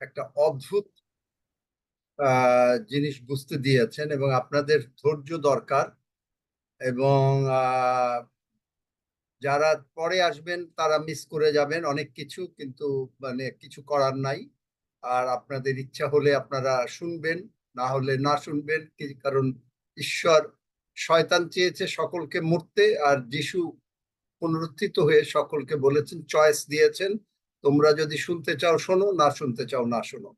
একটা অদ্ভুত জিনিস বুঝতে দিয়েছেন, এবং আপনাদের ধৈর্য দরকার। এবং যারা পরে আসবেন তারা মিস করে যাবেন অনেক কিছু, কিন্তু মানে কিছু করার নাই। আর আপনাদের ইচ্ছা হলে আপনারা শুনবেন, না হলে না শুনবেন, কারণ ঈশ্বর, শয়তান চেয়েছে সকলকে মরতে, আর যিশু পুনরুত্থিত হয়ে সকলকে বলেছেন, চয়েস দিয়েছেন, তোমরা যদি শুনতে চাও শোনো, না শুনতে চাও না শোনো।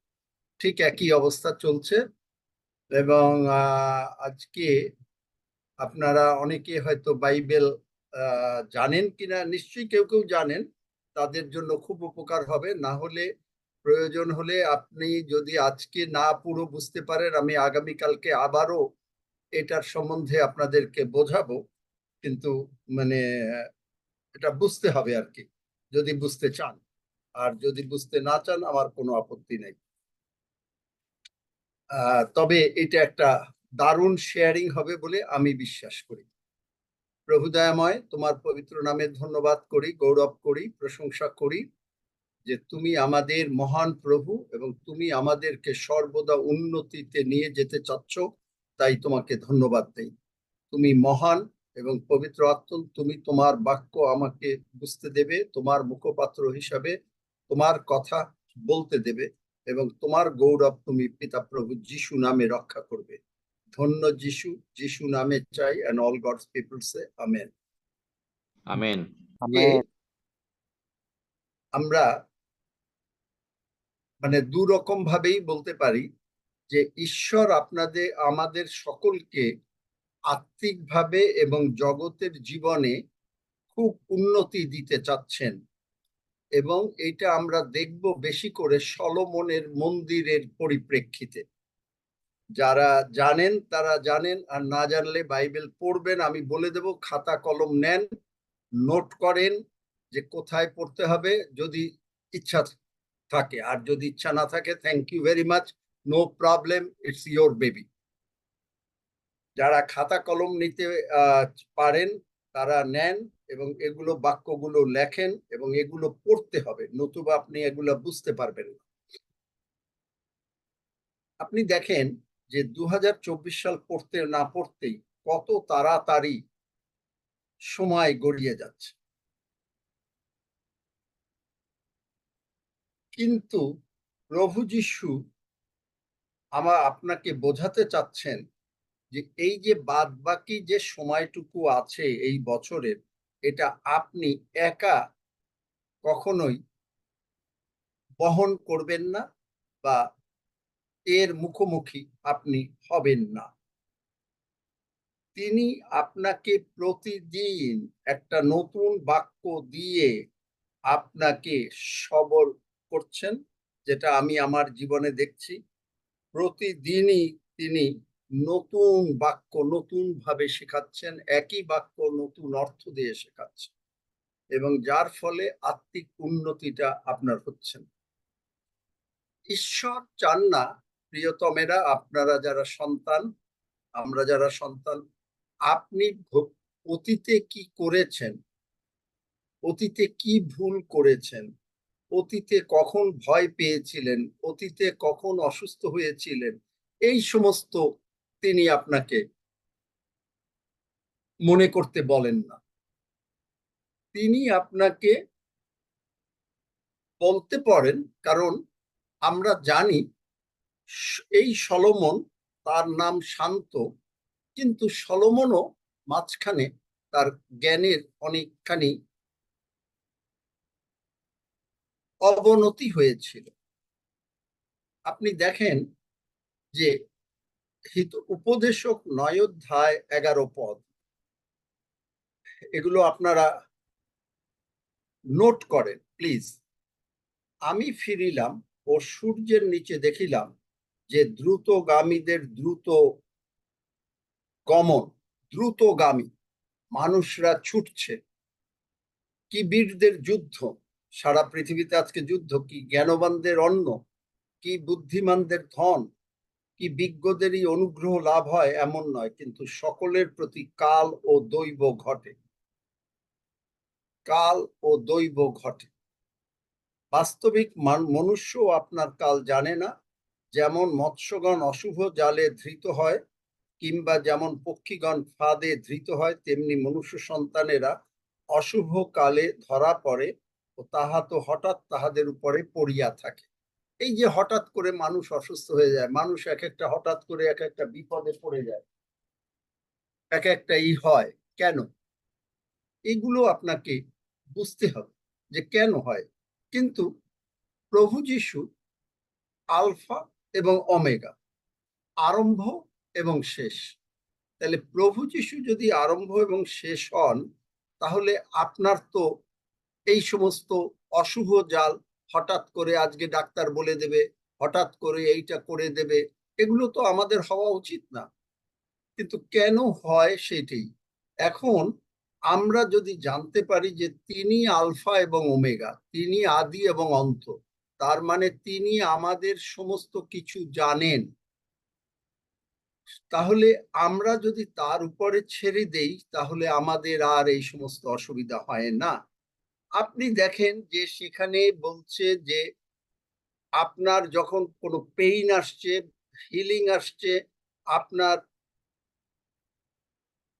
ঠিক একই অবস্থা চলছে। এবং আজকে আপনারা অনেকে হয়তো বাইবেল জানেন কিনা, নিশ্চয়ই কেউ কেউ জানেন, তাদের জন্য খুব উপকার হবে। না হলে প্রয়োজন হলে আপনি যদি আজকে না পুরো বুঝতে পারেন, আমি আগামীকালকে আবারও এটার সম্বন্ধে আপনাদেরকে বোঝাবো। কিন্তু মানে এটা বুঝতে হবে আর কি, যদি বুঝতে চান। আর যদি বুঝতে না চান, আমার কোনো আপত্তি নেই। তবে এটা একটা দারুণ শেয়ারিং হবে বলে আমি বিশ্বাস করি। প্রভু দয়াময়, তোমার পবিত্র নামে ধন্যবাদ করি, গৌরব করি, প্রশংসা করি যে তুমি আমাদের মহান প্রভু, এবং তুমি আমাদেরকে সর্বদা উন্নতিতে নিয়ে যেতে চাচ্ছ। তাই তোমাকে ধন্যবাদ দেই। তুমি মহান এবং পবিত্র আত্মা, তুমি তোমার বাক্য আমাকে বুঝতে দেবে, তোমার মুখপাত্র হিসাবে তোমার কথা বলতে দেবে, এবং তোমার গৌরব তুমি পিতা প্রভু যিশু নামে রক্ষা করবে। ধন্য যিশু, যিশু নামে চাই, and all God's people say amen. Amen. আমরা মানে দু রকম ভাবেই বলতে পারি যে ঈশ্বর আমাদের সকলকে আত্মিকভাবে এবং জগতের জীবনে খুব উন্নতি দিতে চাচ্ছেন। এবং এটা আমরা দেখব বেশি করে সলোমনের মন্দিরের পরিপ্রেক্ষিতে। যারা জানেন তারা জানেন, আর না জানলে বাইবেল পড়বেন, আমি বলে দেব, খাতা কলম নেন, নোট করেন যে কোথায় পড়তে হবে, যদি ইচ্ছা থাকে। আর যদি ইচ্ছা না থাকে, thank you very much, no problem, it's your baby. যারা খাতা কলম নিতে পারেন তারা নেন, এবং এগুলো বাক্যগুলো লেখেন, এবং এগুলো পড়তে হবে, নতুবা আপনি এগুলো বুঝতে পারবেন না। আপনি দেখেন যে 2024 সাল পড়তে না পড়তেই কত তাড়াতাড়ি সময় গড়িয়ে যাচ্ছে। কিন্তু প্রভু যিশু আপনাকে বোঝাতে চাচ্ছেন যে এই যে বাদ বাকি যে সময়টুকু আছে এই বছরের, এটা আপনি একা কখনোই বহন করবেন না, বা এর মুখোমুখি আপনি হবেন না। তিনি আপনাকে প্রতিদিন একটা নতুন বাক্য দিয়ে আপনাকে সবল করছেন, যেটা আমি আমার জীবনে দেখছি। প্রতিদিনই তিনি নতুন বাক্য নতুন ভাবে শেখাচ্ছেন, একই বাক্য নতুন অর্থ দিয়ে শেখাচ্ছেন, এবং যার ফলে আত্মিক উন্নতিটা আপনার হচ্ছেন। ঈশ্বর চান না, প্রিয়তমেরা, আপনারা যারা সন্তান, আমরা যারা সন্তান, আপনি অতীতে কি করেছেন, অতীতে কি ভুল করেছেন, অতীতে কখন ভয় পেয়েছিলেন, অতীতে কখন অসুস্থ হয়েছিলেন, এই সমস্ত তিনি আপনাকে মনে করতে বলেন না। তিনি আপনাকে বলতে পারেন, কারণ আমরা জানি এই সলোমন, তার নাম শান্ত, কিন্তু সলোমনও মাঝখানে তার জ্ঞানের অনেকখানি অবনতি হয়েছিল। আপনি দেখেন যে উপদেশক 9 অধ্যায় 11 পদ, এগুলো আপনারা নোট করেন প্লিজ। আমি ফিরিলাম ও সূর্যের নিচে দেখিলাম যে দ্রুতগামীদের দ্রুত গমন, দ্রুতগামী মানুষরা ছুটছে। কি বীরদের যুদ্ধ, সারা পৃথিবীতে আজকে যুদ্ধ। কি জ্ঞানবানদের অন্ন, কি বুদ্ধিমানদের ধন, কি বিজ্ঞদেরই অনুগ্রহ লাভ হয় এমন নয়, কিন্তু সকলের প্রতি কাল ও দৈব ঘটে, কাল ও দৈব ঘটে। বাস্তবিক মনুষ্য আপনার কাল জানে না, যেমন মৎস্যগণ অশুভ জালে ধৃত হয়, কিংবা যেমন পক্ষীগণ ফাঁদে ধৃত হয়, তেমনি মনুষ্য সন্তানেরা অশুভ কালে ধরা পড়ে, ও তাহা তো হঠাৎ তাহাদের উপরে পড়িয়া থাকে। এই যে হঠাৎ করে মানুষ অসুস্থ হয়ে যায়, মানুষ এক একটা হঠাৎ করে এক একটা বিপদে পড়ে যায়, এক একটা হয়, কেন? এগুলো আপনাকে বুঝতে হবে যে কেন হয়। কিন্তু প্রভু যিশু আলফা এবং ওমেগা, আরম্ভ এবং শেষ। তাহলে প্রভু যিশু যদি আরম্ভ এবং শেষ হন, তাহলে আপনার তো এই সমস্ত অশুভ জাল, হঠাৎ করে আজকে ডাক্তার বলে দেবে, হঠাৎ করে এইটা করে দেবে, এগুলো তো আমাদের হওয়া উচিত না। কিন্তু কেন হয় সেটাই। এখন আমরা যদি জানতে পারি যে তিনি আলফা এবং ওমেগা, তিনি আদি এবং অন্ত, তার মানে তিনি আমাদের সমস্ত কিছু জানেন, তাহলে আমরা যদি তার উপরে ছেড়ে দেই, তাহলে আমাদের আর এই সমস্ত অসুবিধা হয় না। আপনি দেখেন যে সেখানে বলছে যে আপনার যখন কোনো পেইন আসছে, হিলিং আসছে, আপনার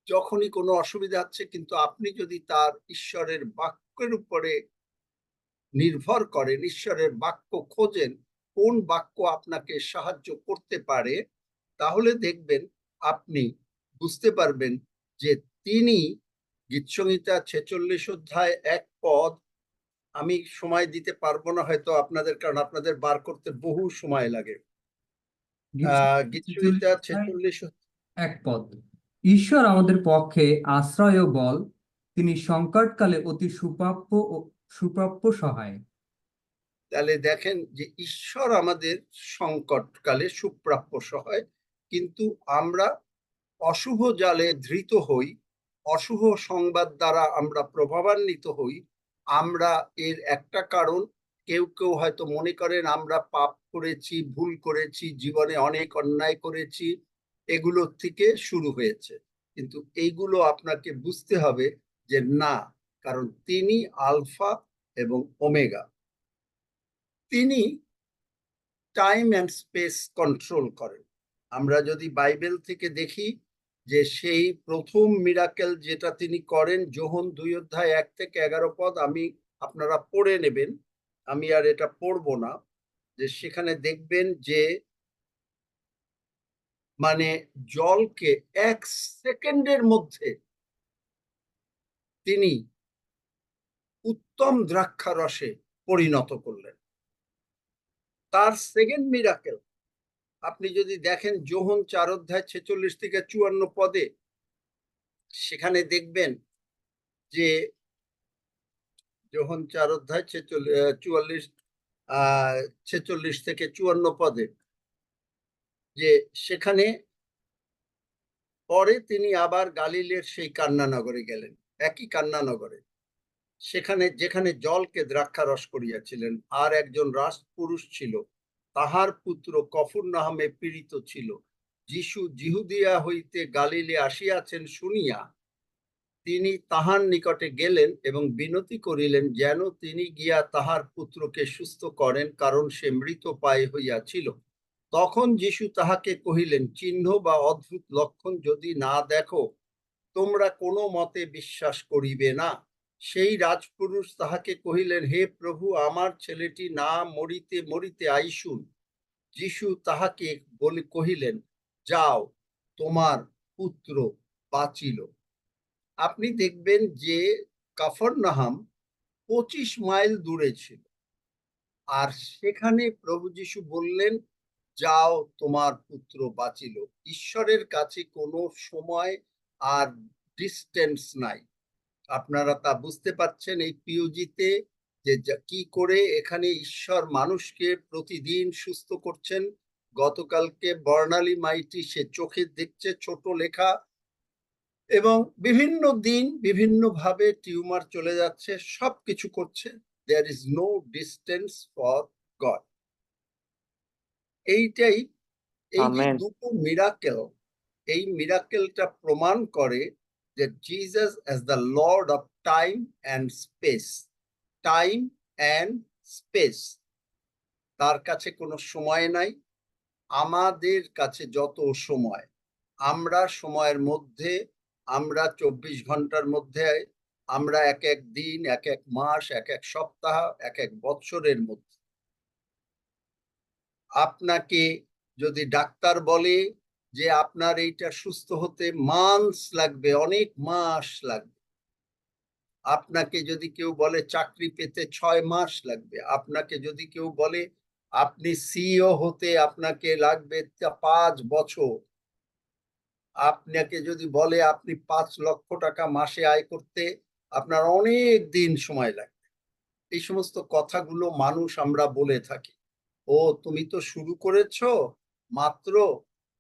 যখনই কোনো অসুবিধা হচ্ছে, কিন্তু আপনি যদি তার ঈশ্বরের বাক্যের উপরে নির্ভর করেন, ঈশ্বরের বাক্য খোঁজেন, কোন বাক্য আপনাকে সাহায্য করতে পারে, তাহলে দেখবেন আপনি বুঝতে পারবেন যে তিনি, গীতসংহিতা 46 অধ্যায় 1 পদ, আমি সময় দিতে পারবো না হয়তো আপনাদের, কারণ আপনাদের বার করতে বহু সময় লাগে। গীতসংহিতা 46 এক পদ। ঈশ্বর আমাদের পক্ষে আশ্রয় ও বল, তিনি সংকটকালে অতি সুপ্রাপ্য সহায়। তাহলে দেখেন যে ঈশ্বর আমাদের সংকটকালে সুপ্রাপ্য সহায়, কিন্তু আমরা অশুভ জালে ধৃত হই, অশুভ সংবাদ দ্বারা আমরা প্রভাবান্বিত হই। আমরা এর একটা কারণ, কেউ কেউ হয়তো মনে করেন আমরা পাপ করেছি, ভুল করেছি, জীবনে অনেক অন্যায় করেছি, এগুলোর থেকে শুরু হয়েছে। কিন্তু এইগুলো আপনাকে বুঝতে হবে যে না, কারণ তিনি আলফা এবং ওমেগা, তিনি টাইম অ্যান্ড স্পেস কন্ট্রোল করেন। আমরা যদি বাইবেল থেকে দেখি যে সেই প্রথম মিরাকেল যেটা তিনি করেন, যোহন 2 অধ্যায় 1 থেকে 11 পদ, আমি আপনারা পড়ে নেবেন, আমি আর এটা পড়বো না, যে সেখানে দেখবেন যে মানে জলকে 1 সেকেন্ডের মধ্যে তিনি উত্তম দ্রাক্ষা রসে পরিণত করলেন। তার সেকেন্ড মিরাকেল আপনি যদি দেখেন যোহন 4 অধ্যায় 46 থেকে 54 পদে, সেখানে দেখবেন যে যোহন 4 অধ্যায় 46 থেকে 54 পদে, যে সেখানে পরে তিনি আবার গালিলের সেই কান্না নগরে গেলেন, একই কান্না নগরে, সেখানে যেখানে জলকে দ্রাক্ষারস করিয়াছিলেন। আর একজন রাজপুরুষ ছিল, তাহার পুত্র কফরনাহমে পীড়িত ছিল। যিশু জিহুদিয়া হইতে গালিলে আসিয়াছেন শুনিয়া তিনি তাহার নিকটে গেলেন এবং বিনতি করিলেন যেন তিনি গিয়া তাহার পুত্রকে সুস্থ করেন, কারণ সে মৃতপ্রায় হইয়াছিল। তখন যিশু তাহাকে কহিলেন, চিহ্ন বা অদ্ভুত লক্ষণ যদি না দেখো, তোমরা কোনো মতে বিশ্বাস করিবে না। সেই রাজপুরুষ তাহাকে কহিলেন, হে প্রভু, আমার ছেলেটি না মরিতে মরিতে আইসুন। যিশু তাহাকে কহিলেন, যাও, তোমার পুত্র বাঁচিল। আপনি দেখবেন যে কাফরনাহাম 25 মাইল দূরে ছিল, আর সেখানে প্রভু যিশু বললেন, যাও, তোমার পুত্র বাঁচিল। ঈশ্বরের কাছে কোনো সময় আর ডিস্টেন্স নাই। আপনারা তা বুঝতে পারছেন এই পিওজিতে, যে কি করে এখানে ঈশ্বর মানুষকে প্রতিদিন সুস্থ করছেন। গতকালকে বর্ণালী মাইটি, সে চোখে দেখছে ছোট লেখা, এবং বিভিন্ন দিন বিভিন্ন ভাবে টিউমার চলে যাচ্ছে, সবকিছু করছে। There is no distance for God. এইটাই, এই যে আমেন। দুটো মিরাকেল, এই মিরাকেলটা প্রমাণ করে যে Jesus as the Lord of time and space, time and space. তার কাছে কোনো সময় নাই। আমাদের কাছে যত সময়, আমরা সময়ের মধ্যে, আমরা 24 ঘন্টার মধ্যে, আমরা এক এক দিন, এক এক মাস, এক এক সপ্তাহ, এক এক বৎসরের মধ্যে। আপনাকে যদি ডাক্তার বলে যে আপনার এইটা সুস্থ হতে মান্থস লাগবে, অনেক মাস লাগবে, আপনাকে যদি কেউ বলে চাকরি পেতে 6 মাস লাগবে, আপনাকে যদি কেউ বলে আপনি সিইও হতে আপনাকে লাগবে 5 বছর, আপনাকে যদি বলে আপনি 5 লক্ষ টাকা মাসে আয় করতে আপনার অনেক দিন সময় লাগবে, এই সমস্ত কথাগুলো মানুষ আমরা বলে থাকি। ও তুমি তো শুরু করেছো মাত্র,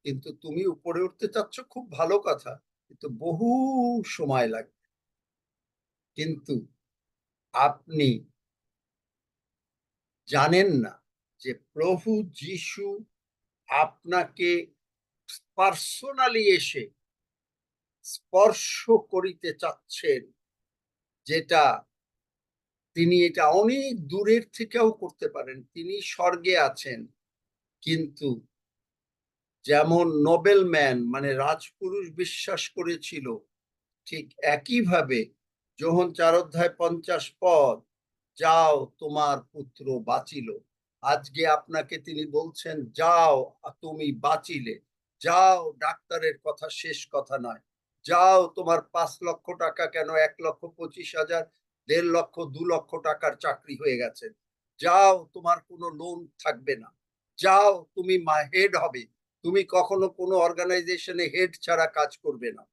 কিন্তু তুমি উপরে উঠতে চাচ্ছ, খুব ভালো কথা, কিন্তু বহু সময় লাগবে। কিন্তু আপনি জানেন না যে প্রভু যিশু আপনাকে পার্সোনালি এসে স্পর্শ করিতে চাচ্ছেন, যেটা তিনি এটা অনেক দূরের থেকেও করতে পারেন। তিনি স্বর্গে আছেন, কিন্তু যেমন নোবেল ম্যান মানে রাজপুরুষ বিশ্বাস করেছিল, ঠিক একইভাবে যোহন 4:50 যাও তোমার পুত্র বাঁচিল। আজকে আপনাকে তিনি বলছেন যাও তুমি বাঁচিলে, যাও, ডাক্তারের কথা শেষ কথা নয়, যাও, তোমার 5 লক্ষ টাকা কেন 1,25,000, 1.5 লক্ষ, 2 লক্ষ টাকার চাকরি হয়ে গেছে, যাও, তোমার কোনো লোন থাকবে না, যাও, তুমি হেড হবে, তুমি কখনো কোনো অর্গানাইজেশনে হেড ছাড়া কাজ করবে না।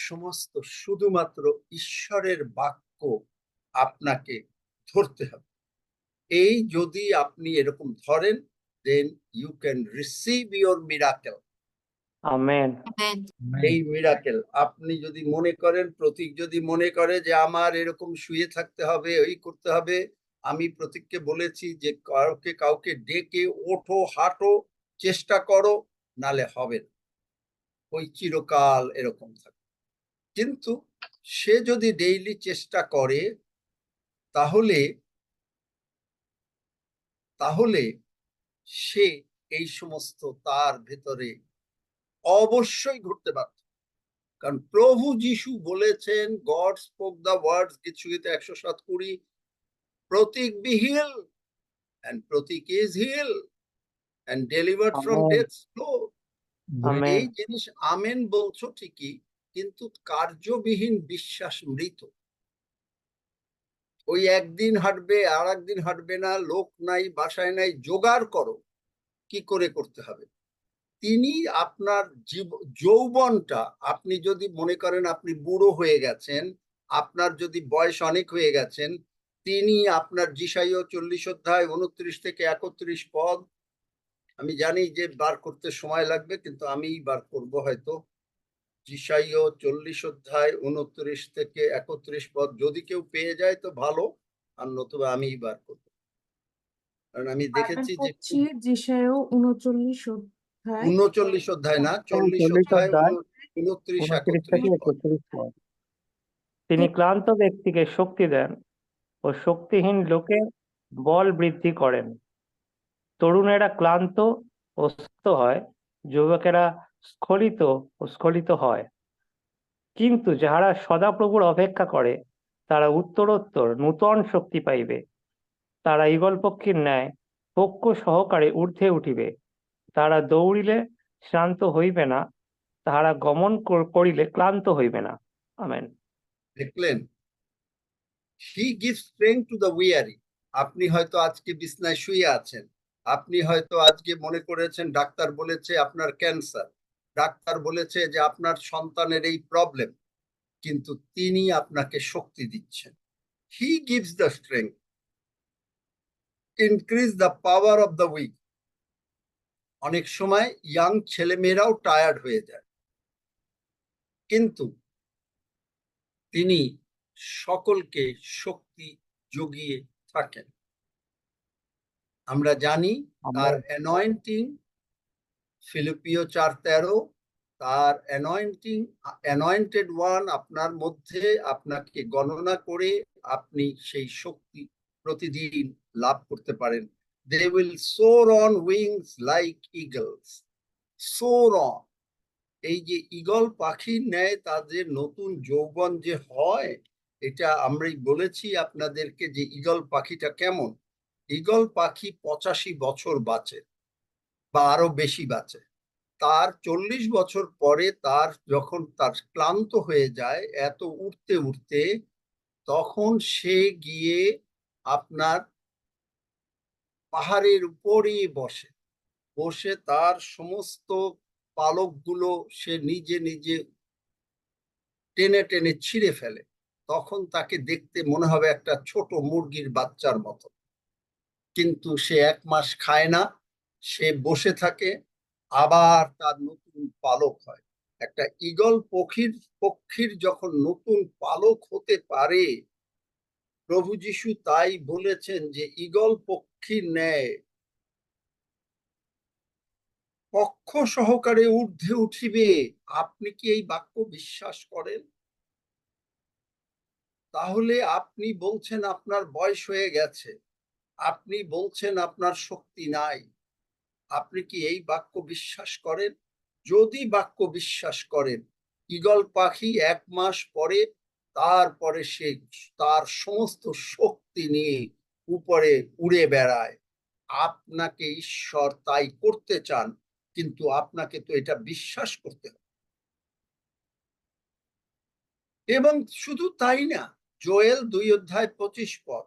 সমস্ত শুধুমাত্র ঈশ্বরের বাক্য আপনাকে ধরতে হবে। এই যদি আপনি এরকম ধরেন, then you can receive your miracle. Amen. এই মিরাকেল আপনি যদি মনে করেন, প্রতীক যদি মনে করে যে আমার এরকম শুয়ে থাকতে হবে, ওই করতে হবে, আমি প্রতীককে বলেছি যে কাউকে ডেকে ওঠো, হাঁটো, চেষ্টা করো, নালে হবে না, ওই চিরকাল এরকম থাকে। কিন্তু সে যদি ডেইলি চেষ্টা করে, তাহলে তাহলে সে এই সমস্ত তার ভেতরে অবশ্যই ঘটতে পারত। কারণ প্রভু যিশু বলেছেন, গড স্পোক দ্য ওয়ার্ডস, গীতসংহিতা 107:20, প্রতীক বি হিল, and প্রতীক is heal and delivered from আমেন। death's flow. আমেন। এই জিনিস আমেন বলছো ঠিকই, কিন্তু কার্যবিহীন বিশ্বাস মৃত। ওই একদিন হাঁটবে, আর একদিন হাঁটবে না, লোক নাই, বাসায় নাই, জোগাড় করো, কি করে করতে হবে। তিনি আপনার যৌবনটা, আপনি যদি মনে করেন আপনি বুড়ো হয়ে গেছেন, আপনার যদি বয়স অনেক হয়ে গেছেন, তিনি আপনার যিশাইয় 40:29-31 আমি জানি যে বার করতে সময় লাগবে, কিন্তু আমি বার করব হয়তো। যিশাইয় 40:29-31 যদি কেউ পেয়ে যায় তো ভালো, আর নতুবা আমি বার করবো। কারণ আমি দেখেছি যে যিশায় 39 অধ্যায় 39 অধ্যায় না, 40 40 অধ্যায়, অধ্যায়, 29-31 থেকে পদ। 31 পদ। তিনি ক্লান্ত ব্যক্তিকে শক্তি দেন ও শক্তিহীন লোকে বল বৃদ্ধি করেন। তরুণেরা ক্লান্ত ও সুস্থ হয়, যুবকেরা স্খলিত হয়। কিন্তু যাহারা সদাপ্রভুর অপেক্ষা করে তারা উত্তরোত্তর নূতন শক্তি পাইবে। তারা ঈগল পক্ষীর ন্যায় পক্ষ সহকারে ঊর্ধ্বে উঠিবে। তারা দৌড়িলে শ্রান্ত হইবে না, তাহারা গমন করিলে ক্লান্ত হইবে না। আমেন। দেখলেন, he gives strength to the weary. আপনি হয়তো আজকে বিছনায় শুয়ে আছেন, আপনি হয়তো আজকে মনে করেছেন ডাক্তার বলেছে আপনার ক্যান্সার, ডাক্তার বলেছে যে আপনার সন্তানের এই প্রবলেম, কিন্তু তিনি আপনাকে শক্তি দিচ্ছেন। He gives the strength, increase the power of the weak. অনেক সময় ইয়াং ছেলেমেয়েরাও টায়ার্ড হয়ে যায়, কিন্তু তিনি সকলকে শক্তি জুগিয়ে থাকেন। আমরা জানি তার অ্যানয়েন্টিং, ফিলিপিও 4:13, তার অ্যানয়েন্টিং, অ্যানয়েন্টেড ওয়ান আপনার মধ্যে, আপনাকে গণনা করে আপনি সেই শক্তি প্রতিদিন লাভ করতে পারেন। They will soar on wings like eagles. Soar on. এই যে ঈগল পাখির ন্যায় তাদের নতুন যৌবন যে হয়, এটা আমরাই বলেছি আপনাদেরকে যে ঈগল পাখিটা কেমন। ঈগল পাখি 85 বছর বাঁচে বা আরো বেশি বাঁচে। তার 40 বছর পরে তার যখন তার ক্লান্ত হয়ে যায় এত উড়তে উড়তে, তখন সে গিয়ে আপনার পাহাড়ের উপরে বসে, বসে তার সমস্ত পালকগুলো সে নিজে নিজে টেনে টেনে ছিঁড়ে ফেলে। তখন তাকে দেখতে মনে হবে একটা ছোট মুরগির বাচ্চার মতো। কিন্তু সে 1 মাস খায় না, সে বসে থাকে, আবার তার নতুন পালক হয়। একটা ঈগল পক্ষীর যখন নতুন পালক হতে পারে, প্রভু যিশু তাই বলেছেন যে ঈগল পক্ষীর ন্যায় পক্ষ সহকারে ঊর্ধ্বে উঠিবে। আপনি কি এই বাক্য বিশ্বাস করেন? তাহলে আপনি বলছেন আপনার বয়স হয়ে গেছে, আপনি বলছেন আপনার শক্তি নাই, আপনি কি এই বাক্য বিশ্বাস করেন? যদি বাক্য বিশ্বাস করেন, ঈগল পাখি 1 মাস পরে তারপরে সে তার সমস্ত শক্তি নিয়ে উপরে উড়ে বেড়ায়। আপনাকে ঈশ্বর তাই করতে চান, কিন্তু আপনাকে তো এটা বিশ্বাস করতে হবে। এবং শুধু তাই না, Joel 2:25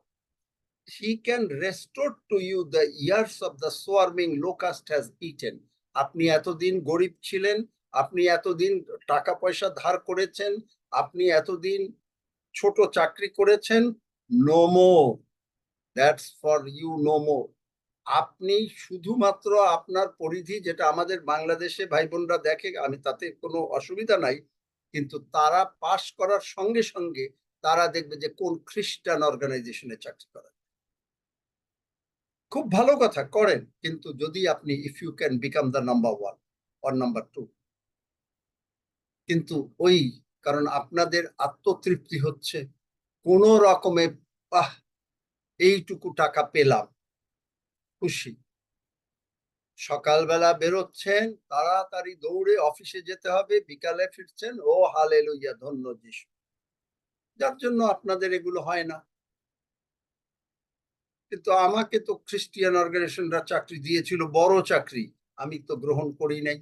he can restore to you the years of the swarming locust has eaten. আপনি এতদিন গরিব ছিলেন, আপনি এতদিন টাকা পয়সা ধার করেছেন, আপনি এতদিন ছোট চাকরি করেছেন, no more, that's for you, no more. আপনি শুধুমাত্র আপনার পরিধি, যেটা আমাদের বাংলাদেশে ভাই বোনরা দেখে, আমি তাতে কোনো অসুবিধা নাই, কিন্তু তারা পাশ করার সঙ্গে সঙ্গে তারা দেখবে যে কোন খ্রিস্টান অর্গানাইজেশনে চাকরি করে। খুব ভালো কথা, করেন, কিন্তু যদি আপনি if you can become the number 1 or number 2, কিন্তু ওই কারণ আপনাদের আত্মতৃপ্তি হচ্ছে কোন রকমে, এইটুকু টাকা পেলাম, খুশি। সকালবেলা বেরোচ্ছেন, তাড়াতাড়ি দৌড়ে অফিসে যেতে হবে, বিকালে ফিরছেন, ও হালেলুইয়া, ধন্য যিশু। যার জন্য আপনাদের এগুলো হয় না। কিন্তু আমাকে তো খ্রিস্টিয়ান অর্গানাইজেশনরা চাকরি দিয়েছিল, বড় চাকরি, আমি তো গ্রহণ করি নাই।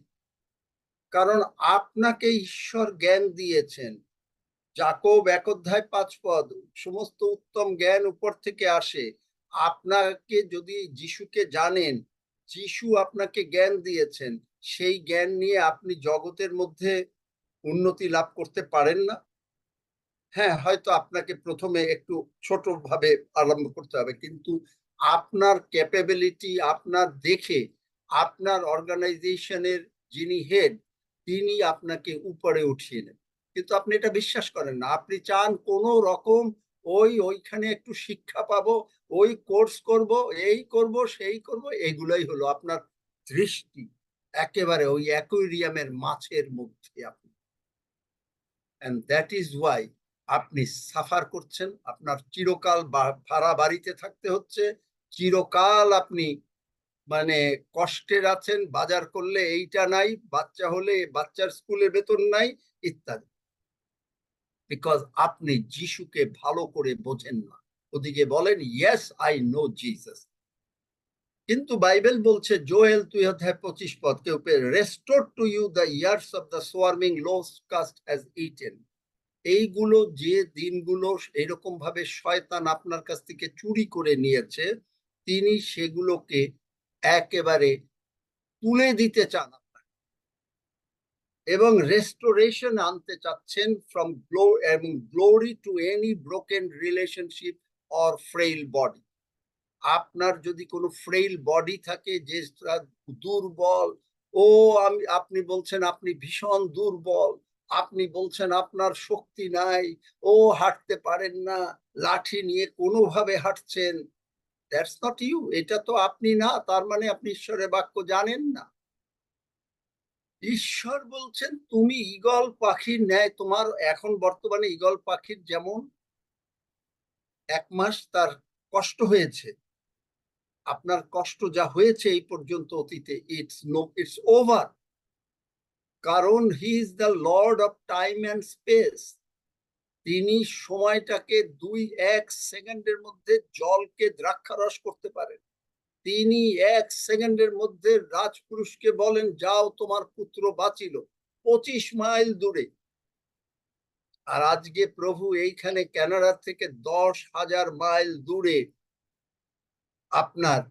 কারণ আপনাকে ঈশ্বর জ্ঞান দিয়েছেন। যাকব 1:5 সমস্ত উত্তম জ্ঞান উপর থেকে আসে। আপনাকে যদি যিশুকে জানেন, যিশু আপনাকে জ্ঞান দিয়েছেন, সেই জ্ঞান নিয়ে আপনি জগতের মধ্যে উন্নতি লাভ করতে পারেন না। হ্যাঁ, হয়তো আপনাকে প্রথমে একটু ছোট ভাবে আরম্ভ করতে হবে, কিন্তু আপনার ক্যাপাবিলিটি আপনার দেখে আপনার অর্গানাইজেশনের যিনি হেড, তিনি আপনাকে উপরে উঠিয়ে নেন। কিন্তু আপনি এটা বিশ্বাস করেন না। আপনি চান কোনো রকম ওইখানে একটু শিক্ষা পাবো, ওই কোর্স করব, এই করব, সেই করব, এইগুলোই হলো আপনার দৃষ্টি একেবারে ওই অ্যাকুয়ারিয়ামের মাছের মধ্যে আপনি। and that is why আপনি সাফার করছেন, আপনার চিরকাল ভাড়া বাড়িতে থাকতে হচ্ছে, চিরকাল আপনি মানে কষ্টের আছেন, বাজার করলে এইটা নাই, বাচ্চা হলে বাচ্চার স্কুলে বেতন নাই, ইত্যাদি। বিকজ আপনি যিশুকে ভালো করে বোঝেন না। ওদিকে বলেন ইয়েস আই নো জিসাস, কিন্তু বাইবেল বলছে জোয়েল 2:25 কেউ restore to you the years of the swarming locust has eaten. এইগুলো যে দিনগুলো এরকম ভাবে শয়তান আপনার কাছ থেকে চুরি করে নিয়েছে, তিনি সেগুলোকে একেবারে তুলে দিতে চান এবং রেস্টোরেশন আনতে চাচ্ছেন from glory to any broken relationship or frail body. আপনার যদি কোনো ফ্রেইল বডি থাকে, যে দুর্বল, আপনি বলছেন আপনি ভীষণ দুর্বল, আপনি বলছেন আপনার শক্তি নাই, হাঁটতে পারেন না, লাঠি নিয়ে কোনোভাবে হাঁটছেন, দ্যাটস নট ইউ। এটা তো আপনি না, তার মানে আপনি ঈশ্বরের বাক্য জানেন না। ঈশ্বর বলছেন তুমি ঈগল পাখির ন্যায়, তোমার এখন বর্তমানে ঈগল পাখির যেমন 1 মাস তার কষ্ট হয়েছে, আপনার কষ্ট যা হয়েছে এই পর্যন্ত অতীতে, ইটস ওভার, কারণ he is the Lord of time and space. তিনি সময়টাকে 1 সেকেন্ডের মধ্যে জলকে দ্রাক্ষারস করতে পারেন। তিনি 1 সেকেন্ডের মধ্যে রাজপুরুষকে বলেন, যাও তোমার পুত্র বাঁচিল, 25 মাইল দূরে। আর আজকে প্রভু এইখানে কানাডা থেকে 10,000 মাইল দূরে আপনার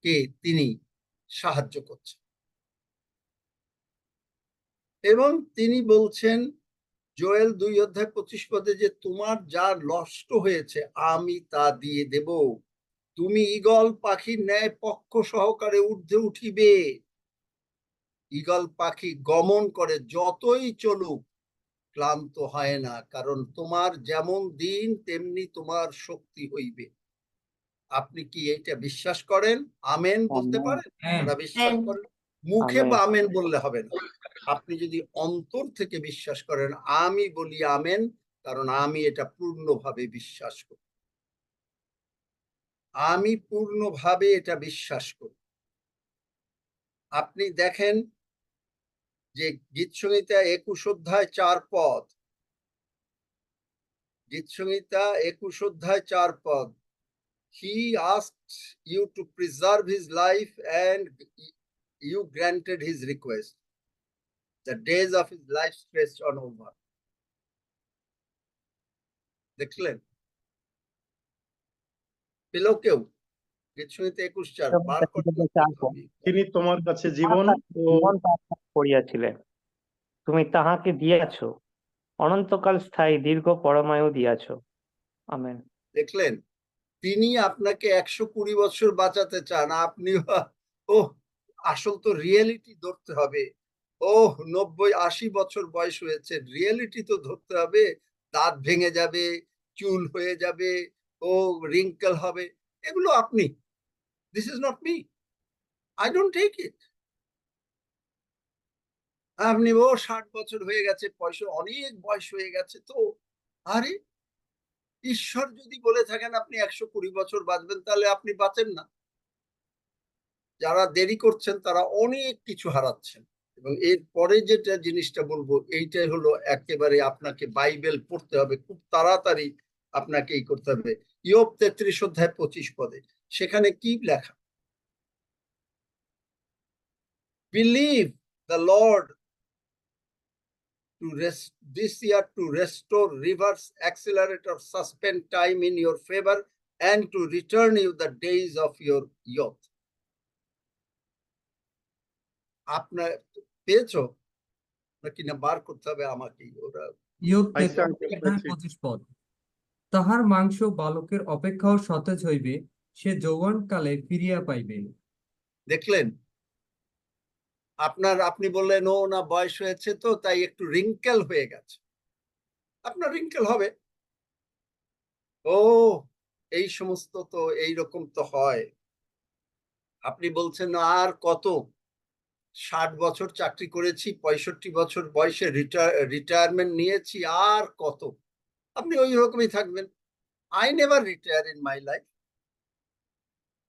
কে তিনি সাহায্য করছেন, এবং তিনি বলছেন জোয়েল 2:25 যে তোমার যা নষ্ট হয়েছে আমি তা দিয়ে দেব, তুমি ঈগল পাখির ন্যায় পক্ষ সহকারে ঊর্ধ্বে উঠিবে। ঈগল পাখি গমন করে, যতই চলুক ক্লান্ত হয় না, কারণ তোমার যেমন দিন তেমনি তোমার শক্তি হইবে। আপনি কি এটা বিশ্বাস করেন? আমেন বলতে আমেন। পারেন? হ্যাঁ। যারা বিশ্বাস করেন, মুখে আমেন। বা আমেন বললে হবে না, আপনি যদি অন্তর থেকে বিশ্বাস করেন, আমি বলি আমেন, কারণ আমি এটা পূর্ণভাবে বিশ্বাস করি। আমি পূর্ণভাবে এটা বিশ্বাস করি। আপনি দেখেন যে গীতসংহিতা 21 অধ্যায় 4 পদ, গীতসংহিতা 21 অধ্যায় 4 পদ, he asked you to preserve his life and you granted his request. The days of his life stretched on over. দেখলেন? পেল কেউ? গীতসংহিতা 21:4 বার করতে হবে। তিনি তোমার কাছে জীবন তাহার ও জীবন প্রার্থনা করিয়াছিলেন, তুমি তাহাকে দিয়াছ, অনন্তকাল স্থায়ী দীর্ঘ পরমায়ু দিয়াছ। আমেন। দেখলেন? তিনি আপনাকে 120 বছর বাঁচাতে চান, আপনি ও আসল তো রিয়েলিটি ধরতে হবে। ও 90-80 বছর বয়স হয়েছে, রিয়েলিটি তো ধরতে হবে। দাঁত ভেঙে যাবে, চুল হয়ে যাবে, ও রিঙ্কেল হবে, এগুলো আপনি। This is not me, I don't take it. আপনি 60 বছর হয়ে গেছে, পয়সা অনেক বয়স হয়ে গেছে, তো আরে ঈশ্বর যদি বলে থাকেন আপনি 120 বছর বাঁচবেন, তাহলে আপনি বাঁচেন না। যারা দেরি করছেন তারা অনেক কিছু হারাচ্ছেন। এবং এর পরে যেটা জিনিসটা বলবো, এইটাই হলো একেবারে আপনাকে বাইবেল পড়তে হবে খুব তাড়াতাড়ি, আপনাকে এই করতে হবে। ইয়োব 33 অধ্যায় 25 পদে সেখানে কি লেখা? Believe the Lord to rest this year, to restore reverse accelerator, suspend time in your favor, and to return you the days of your youth. আপনার পেয়েছো নাকি না বার করতে হবে আমাকে? ওরা ইয়োব আইসা 33 অধ্যায় 25 পদ, তাহার মাংস বালকের অপেক্ষাও সতেজ হইবে, সে যৌবনকালে ফিরিয়া পাইবে। দেখলেন? আপনি বললেন ও না বয়স হয়েছে তো তাই একটু রিঙ্কেল হয়ে গেছে, আপনার রিঙ্কেল হবে। ও এই সমস্ত তো এইরকম তো হয়। আপনি বলছেন আর কত, 60 বছর চাকরি করেছি, 65 বছর বয়সে রিটায়ারমেন্ট নিয়েছি, আর কত, আপনি ওই রকমই থাকবেন। I never retire in my life.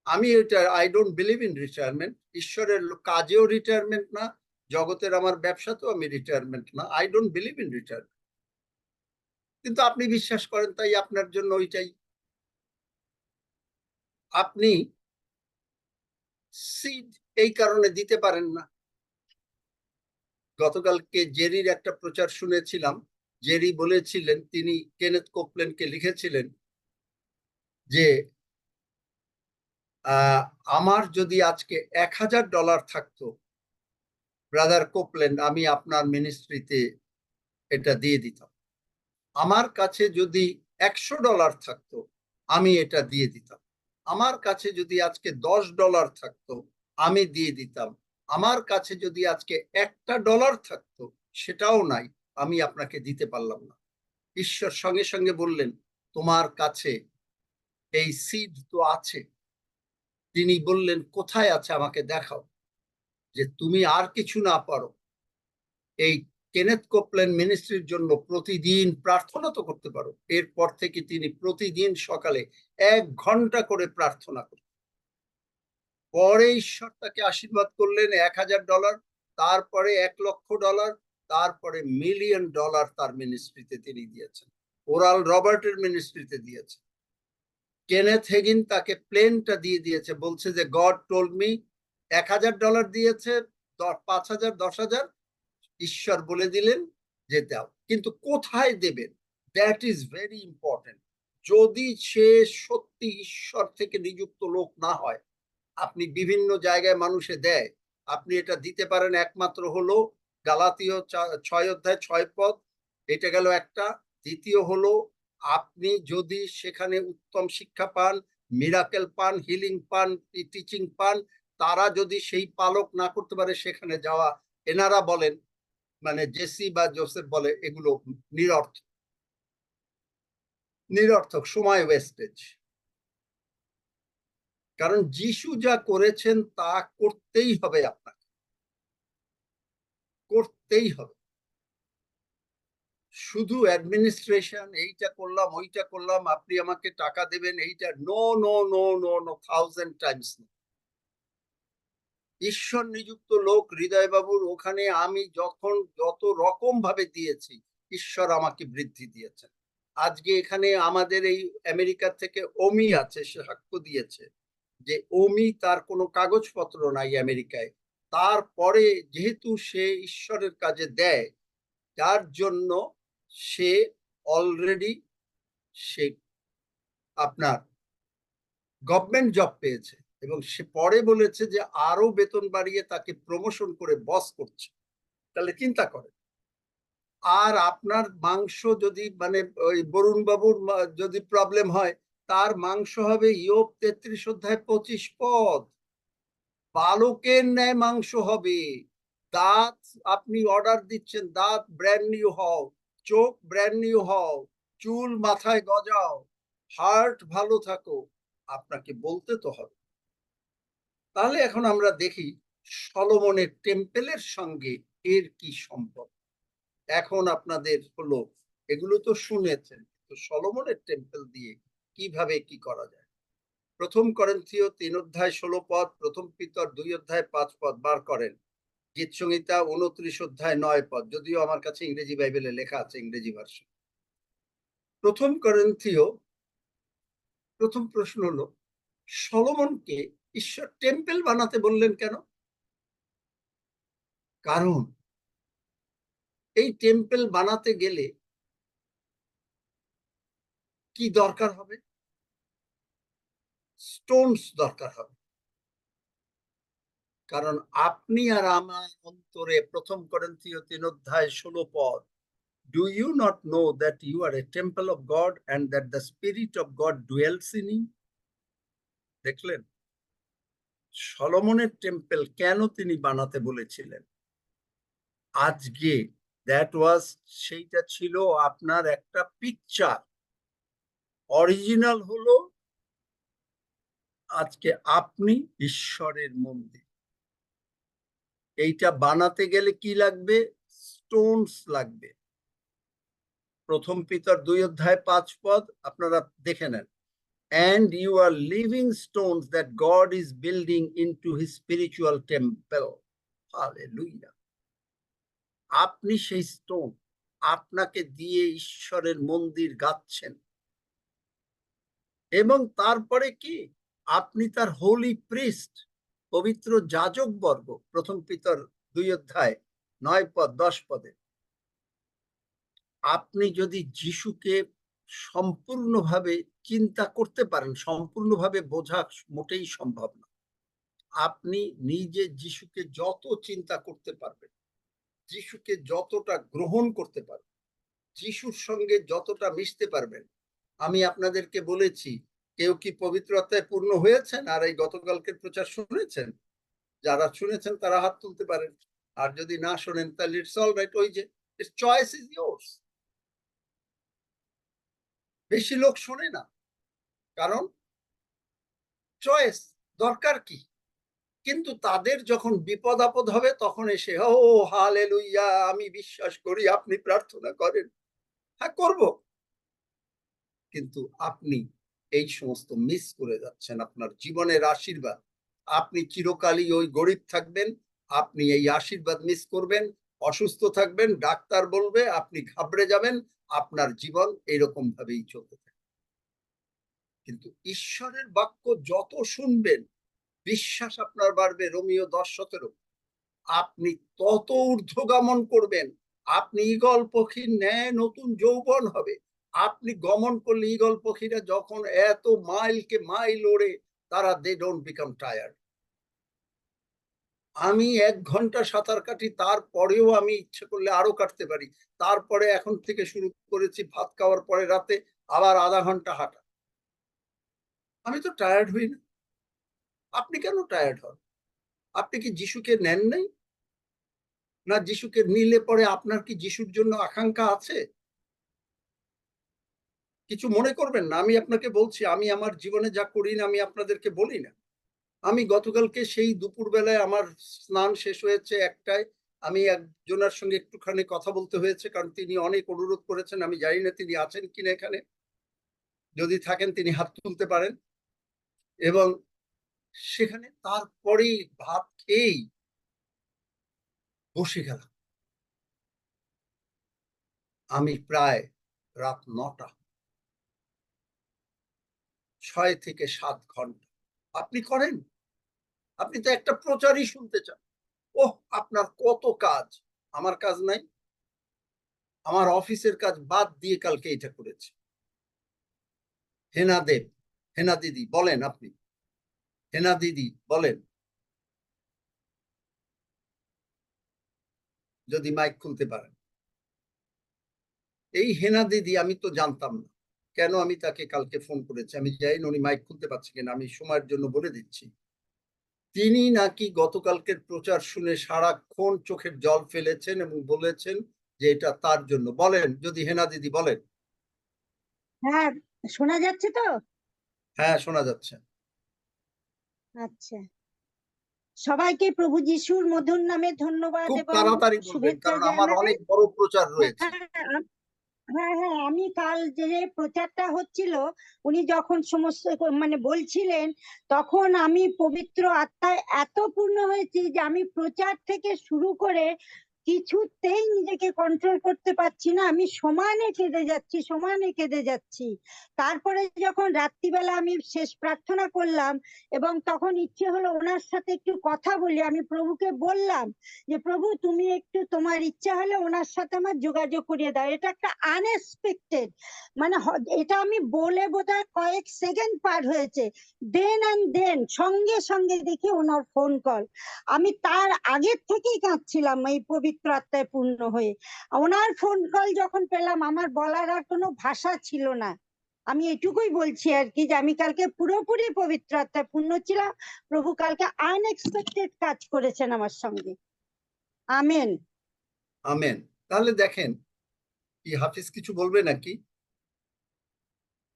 আমি এটা I don't believe in retirement. ঈশ্বরের কাজেও রিটায়ারমেন্ট না, জগতের আমার ব্যবসাতেও আমি রিটায়ারমেন্ট না। I don't believe in retirement. কিন্তু আপনি বিশ্বাস করেন, তাই আপনার জন্য ওইটাই। আপনি সিড এই কারণে দিতে পারেন না। গতকালকে জেরির একটা প্রচার শুনেছিলাম, জেরি বলেছিলেন, তিনি কেনেথ কোপল্যান্ডকে লিখেছিলেন যে আমার যদি আজকে $1,000 থাকতো ব্রাদার কোপল্যান্ড, আমি আপনার মিনিস্ট্রিতে এটা দিয়ে দিতাম। আমার কাছে যদি $100 থাকতো আমি এটা দিয়ে দিতাম। আমার কাছে যদি আজকে $10 থাকতো আমি দিয়ে দিতাম। আমার কাছে যদি আজকে $1 থাকতো, সেটাও নাই, আমি আপনাকে দিতে পারলাম না। ঈশ্বর সঙ্গে সঙ্গে বললেন, তোমার কাছে এই সিড তো আছে। তিনি বললেন, কোথায় আছে আমাকে দেখাও, যে তুমি আর কিছু না পারো, এই কেনেথ কোপল্যান্ড মিনিস্ট্রির জন্য প্রতিদিন প্রার্থনা তো করতে পারো। এরপর থেকে তিনি প্রতিদিন সকালে 1 ঘন্টা করে প্রার্থনা করতেন। পরে ঈশ্বর তাকে আশীর্বাদ করলেন $1000, তারপরে $1,00,000, তারপরে $1 মিলিয়ন তার মিনিস্ট্রিতে তিনি দিয়েছেন, ওরাল রবার্টের মিনিস্ট্রিতে দিয়েছেন। কেনেথ হেগিন তাকে প্লেনটা দিয়ে দিয়েছে, বলছে যে গড টোল্ড মি, $1000 দিয়েছে, 5,000 10,000 ঈশ্বর বলে দিলেন যে দাও। কিন্তু কোথায় দেবেন, দ্যাট ইজ ভেরি ইম্পর্টেন্ট। যদি সে সত্যি ঈশ্বর থেকে নিযুক্ত লোক না হয়, আপনি বিভিন্ন জায়গায় মানুষে দেয়, আপনি এটা দিতে পারেন একমাত্র হলো গালাতীয় 6 অধ্যায় 6 পদ, এটা গেল একটা। দ্বিতীয় হলো আপনি যদি সেখানে উত্তম শিক্ষা পান, মিরাকেল পান, হিলিং পান, টিচিং পান, তারা যদি সেই পালক না করতে পারে সেখানে যাওয়া, এনারা বলেন, মানে জেসি বা জোসেফ বলে, এগুলো নিরর্থক, নিরর্থক, সময় ওয়েস্টেজ। কারণ যিশু যা করেছেন তা করতেই হবে, আপনাকে করতেই হবে। শুধু অ্যাডমিনিস্ট্রেশন, এইটা করলাম ওইটা করলাম, আপনি আমাকে টাকা দেবেন, এইটা, no no no no no, 1000 times. ঈশ্বর নিযুক্ত লোক হৃদয় বাবুর ওখানে আমি যখন যত রকম ভাবে দিয়েছি, ঈশ্বর আমাকে বৃদ্ধি দিয়েছেন। আজকে এখানে আমাদের এই আমেরিকা থেকে ওমি আছে, সে সাক্ষ্য দিয়েছে যে ওমি তার কোনো কাগজপত্র নাই আমেরিকায়, তারপরে যেহেতু সে ঈশ্বরের কাজে দেয়, যার জন্য সে অলরেডি সে আপনার গভর্নমেন্ট জব পেয়েছে, এবং সে পরে বলেছে যে আরো বেতন বাড়িয়ে তাকে প্রমোশন করে বস করছে। তাহলে চিন্তা করে। আর আপনার মাংস যদি, মানে ওই বরুণ বাবুর যদি প্রবলেম হয়, তার মাংস হবে ইয়োব 33 অধ্যায় 25 পদ, বালকের ন্যায় মাংস হবে। দাঁত আপনি অর্ডার দিচ্ছেন, দাঁত ব্র্যান্ড নিউ হও, চোখ ব্র্যান্ড নিউ হও, চুল মাথায় গজাও, হার্ট ভালো থাকো, আপনাকে বলতে তো হবে। তাহলে এখন আমরা দেখি সলোমনের টেম্পেলের সঙ্গে এর কি সম্পর্ক। এখন আপনাদের হলো, এগুলো তো শুনেছেন, তো সলোমনের টেম্পেল দিয়ে কিভাবে কি করা যায়। 1 করিন্থীয় 3 অধ্যায় 16 পদ, 1 পিতর 2 অধ্যায় 5 পদ বার করেন। গীত সংহিতা 29 অধ্যায় 9 পদ, যদিও আমার কাছে ইংরেজি বাইবেলে লেখা আছে, ইংরেজি ভার্সন। 1 করিন্থীয়, প্রথম প্রশ্ন হলো, সলোমনকে ঈশ্বর টেম্পল বানাতে বললেন কেন? কারণ এই টেম্পল বানাতে গেলে কি দরকার হবে? স্টোনস দরকার হবে। কারণ আপনি আর আমার অন্তরে 1 করিন্থীয় 3 অধ্যায় 16 পদ, do you not know that you are a temple of God and that the spirit of God dwells in you? দেখলেন সলোমনের টেম্পল কেন তিনি বানাতে বলেছিলেন। আজকে দ্যাট ওয়াজ, সেইটা ছিল আপনার একটা পিকচার। অরিজিনাল হলো আজকে আপনি ঈশ্বরের মন্দির। এইটা বানাতে গেলে কি লাগবে? স্টোনস লাগবে। 1 পিতর 2 অধ্যায় 5 পদ আপনারা দেখে নেন। And you are living stones that God is building into his spiritual temple. Hallelujah. আপনি সেই স্টোন, আপনাকে দিয়ে ঈশ্বরের মন্দির গাচ্ছেন। এবং তারপরে কি, আপনি তার হোলি প্রিস্ট, পবিত্র যাজক বর্গ। 1 পিতর 2 অধ্যায় 9 পদ 10 পদে। আপনি যদি যিশুকে সম্পূর্ণভাবে চিন্তা করতে পারেন, সম্পূর্ণভাবে বোঝা মোটেই সম্ভব না। আপনি নিজে যিশুকে যত চিন্তা করতে পারবেন, যিশুকে যতটা গ্রহণ করতে পারবেন, যিশুর সঙ্গে যতটা মিশতে পারবেন। আমি আপনাদেরকে বলেছি, কেউ কি পবিত্র আত্মায় পূর্ণ হয়েছেন? আর এই গতকালকের প্রচার শুনেছেন? যারা শুনেছেন তারা হাত তুলতে পারেন, আর যদি না শোনেন তাহলে ইটস অল রাইট। ওই যে চয়েস ইজ ইয়োর্স। বেশি লোক শোনে না, কারণ চয়েস। দরকার কি? কিন্তু তাদের যখন বিপদ আপদ হবে তখন এসে ও হালেলুইয়া, আমি বিশ্বাস করি, আপনি প্রার্থনা করেন। হ্যাঁ, করব। কিন্তু আপনি এই সমস্ত মিস করে যাচ্ছেন আপনার জীবনের আশীর্বাদ। আপনি চিরকালই ওই গরিব থাকবেন, আপনি এই আশীর্বাদ মিস করবেন, অসুস্থ থাকবেন, ডাক্তার বলবে, আপনি ঘাবড়ে যাবেন, আপনার জীবন এইরকম ভাবেই চলতে থাকবে। কিন্তু ঈশ্বরের বাক্য যত শুনবেন, বিশ্বাস আপনার বাড়বে। রোমিও 10:17, আপনি তত ঊর্ধ্বগমন করবেন। আপনি ঈগল পক্ষীর ন্যায় নতুন যৌবন হবে। আপনি গমন করলে ঈগল পক্ষীরা যখন এত মাইলকে মাইল ওড়ে, তারা দে ডোন্ট বিকাম টায়ার্ড। আমি 1 ঘন্টা সাঁতার কাটি, তারপরেও আমি ইচ্ছে করলে আরো কাটতে পারি। তারপরে এখন থেকে শুরু করেছি ভাত খাওয়ার পরে রাতে আবার আধা ঘন্টা হাঁটা। আমি তো টায়ার্ড হই না। আপনি কেন টায়ার্ড হন? আপনি কি যিশুকে নেন নাই? না যিশুকে নিলে পরে আপনার কি যিশুর জন্য আকাঙ্ক্ষা আছে? কিছু মনে করবেন না, আমি আপনাকে বলছি, আমি আমার জীবনে যা করি না আমি আপনাদেরকে বলি না। আমি গতকালকে সেই দুপুরবেলায় আমার স্নান শেষ হয়েছে 1টায়, আমি একজনের সঙ্গে একটুখানি কথা বলতে হয়েছে, কারণ তিনি অনেক অনুরোধ করেছেন। আমি জানি না তিনি আছেন কিনা এখানে, যদি থাকেন তিনি হাত তুলতে পারেন। এবং সেখানে তারপরেই ভাত খেয়েই বসে গেলাম। আমি প্রায় রাত 9টা, 6 থেকে 7 ঘন্টা। আপনি করেন? আপনি তো একটা প্রচারই শুনতে চান। ওহ, আপনার কত কাজ। আমার কাজ নাই? আমার অফিসের কাজ বাদ দিয়ে কালকে এটা করেছি। হেনা দেব, হেনা দিদি বলেন, আপনি হেনা দিদি বলেন, যদি মাইক খুলতে পারেন। এই হেনা দিদি আমি তো জানতাম না, কেন আমি তাকে কালকে ফোন করেছি আমি জানি না। উনি মাইক খুলতে পারছে কিনা, আমি সময়ের জন্য বলে দিচ্ছি। তিনি নাকি গতকালকের প্রচার শুনে সারাক্ষণ চোখের জল ফেলেছেন এবং বলেছেন যে এটা তার জন্য। বলেন যদি হেনা দিদি বলেন। হ্যাঁ, শোনা যাচ্ছে তো? হ্যাঁ, শোনা যাচ্ছে। আচ্ছা, সবাইকে প্রভু যিশুর মধুর নামে ধন্যবাদ খুব এবং তাড়াতাড়ি বলবেন, শুভেচ্ছা কারণ আমার জানাই। অনেক বড় প্রচার রয়েছে। হ্যাঁ হ্যাঁ, আমি কাল যে প্রচারটা হচ্ছিল, উনি যখন সমস্ত মানে বলছিলেন, তখন আমি পবিত্র আত্মায় এত পূর্ণ হয়েছি যে আমি প্রচার থেকে শুরু করে কিছুতেই নিজেকে কন্ট্রোল করতে পারছি না। আমি সমানে কেঁদে যাচ্ছি। তারপরে যখন রাত্রিবেলা আমি শেষ প্রার্থনা করলাম এবং তখন ইচ্ছে হলো ওনার সাথে একটু কথা বলি, আমি প্রভুকে বললাম যে প্রভু তুমি একটু তোমার ইচ্ছা হলে ওনার সাথে আমার যোগাযোগ করিয়ে দাও। এটা একটা আনএক্সপেক্টেড, মানে এটা আমি বলে বোধহয় কয়েক সেকেন্ড পার হয়েছে, দেন সঙ্গে সঙ্গে দেখি ওনার ফোন কল। আমি তার আগের থেকেই কাঁদছিলাম এই পবিত্র আত্মায় পূর্ণ হয়ে। ওনার ফোন কল যখন পেলাম, আমার বলার আর কোনো ভাষা ছিল না। আমি এটুকুই বলছি আর কি, যে আমি কালকে পুরোপুরি পবিত্র আত্মায় পূর্ণ ছিলাম। প্রভু কালকে আনএক্সপেক্টেড কাজ করেছেন আমার সঙ্গে। আমেন। আমেন। তাহলে দেখেন, কি হাফিজ কিছু বলবে নাকি?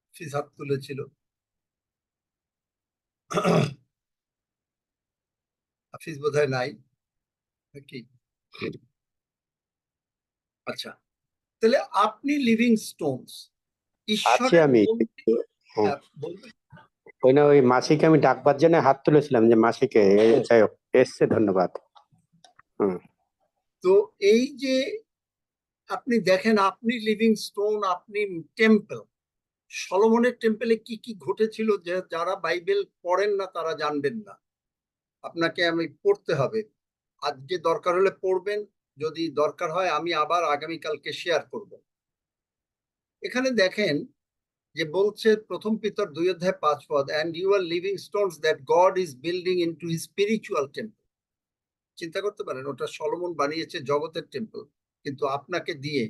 হাফিজ হাত তুলেছিল। হাফিজ বোধহয় নাই নাকি? আচ্ছা, তাহলে আপনি লিভিং স্টোনস, আছি ঈশ্বরের আমি। মন্দির। হুম। হ্যাঁ, বলবেন। ওই মাসিকে আমি ডাকবার জন্য হাত তুলেছিলাম, যে মাসিকে যাই হোক এসছে, ধন্যবাদ। তো এই যে আপনি দেখেন, আপনি লিভিং স্টোন, আপনি টেম্পল। সলোমনের টেম্পলে কি কি ঘটেছিল, যে যারা বাইবেল পড়েন না তারা জানবেন না। আপনাকে আমি পড়তে হবে, আজকে দরকার হলে পড়বেন, যদি দরকার হয় আমি আবার আগামীকালকে শেয়ার করব। এখানে দেখেন যে বলছে প্রথম Peter 2:5 and you are living stones that God is building into his spiritual temple। চিন্তা করতে পারেন, ওটা সলোমন বানিয়েছে জগতের টেম্পল, কিন্তু আপনাকে দিয়ে,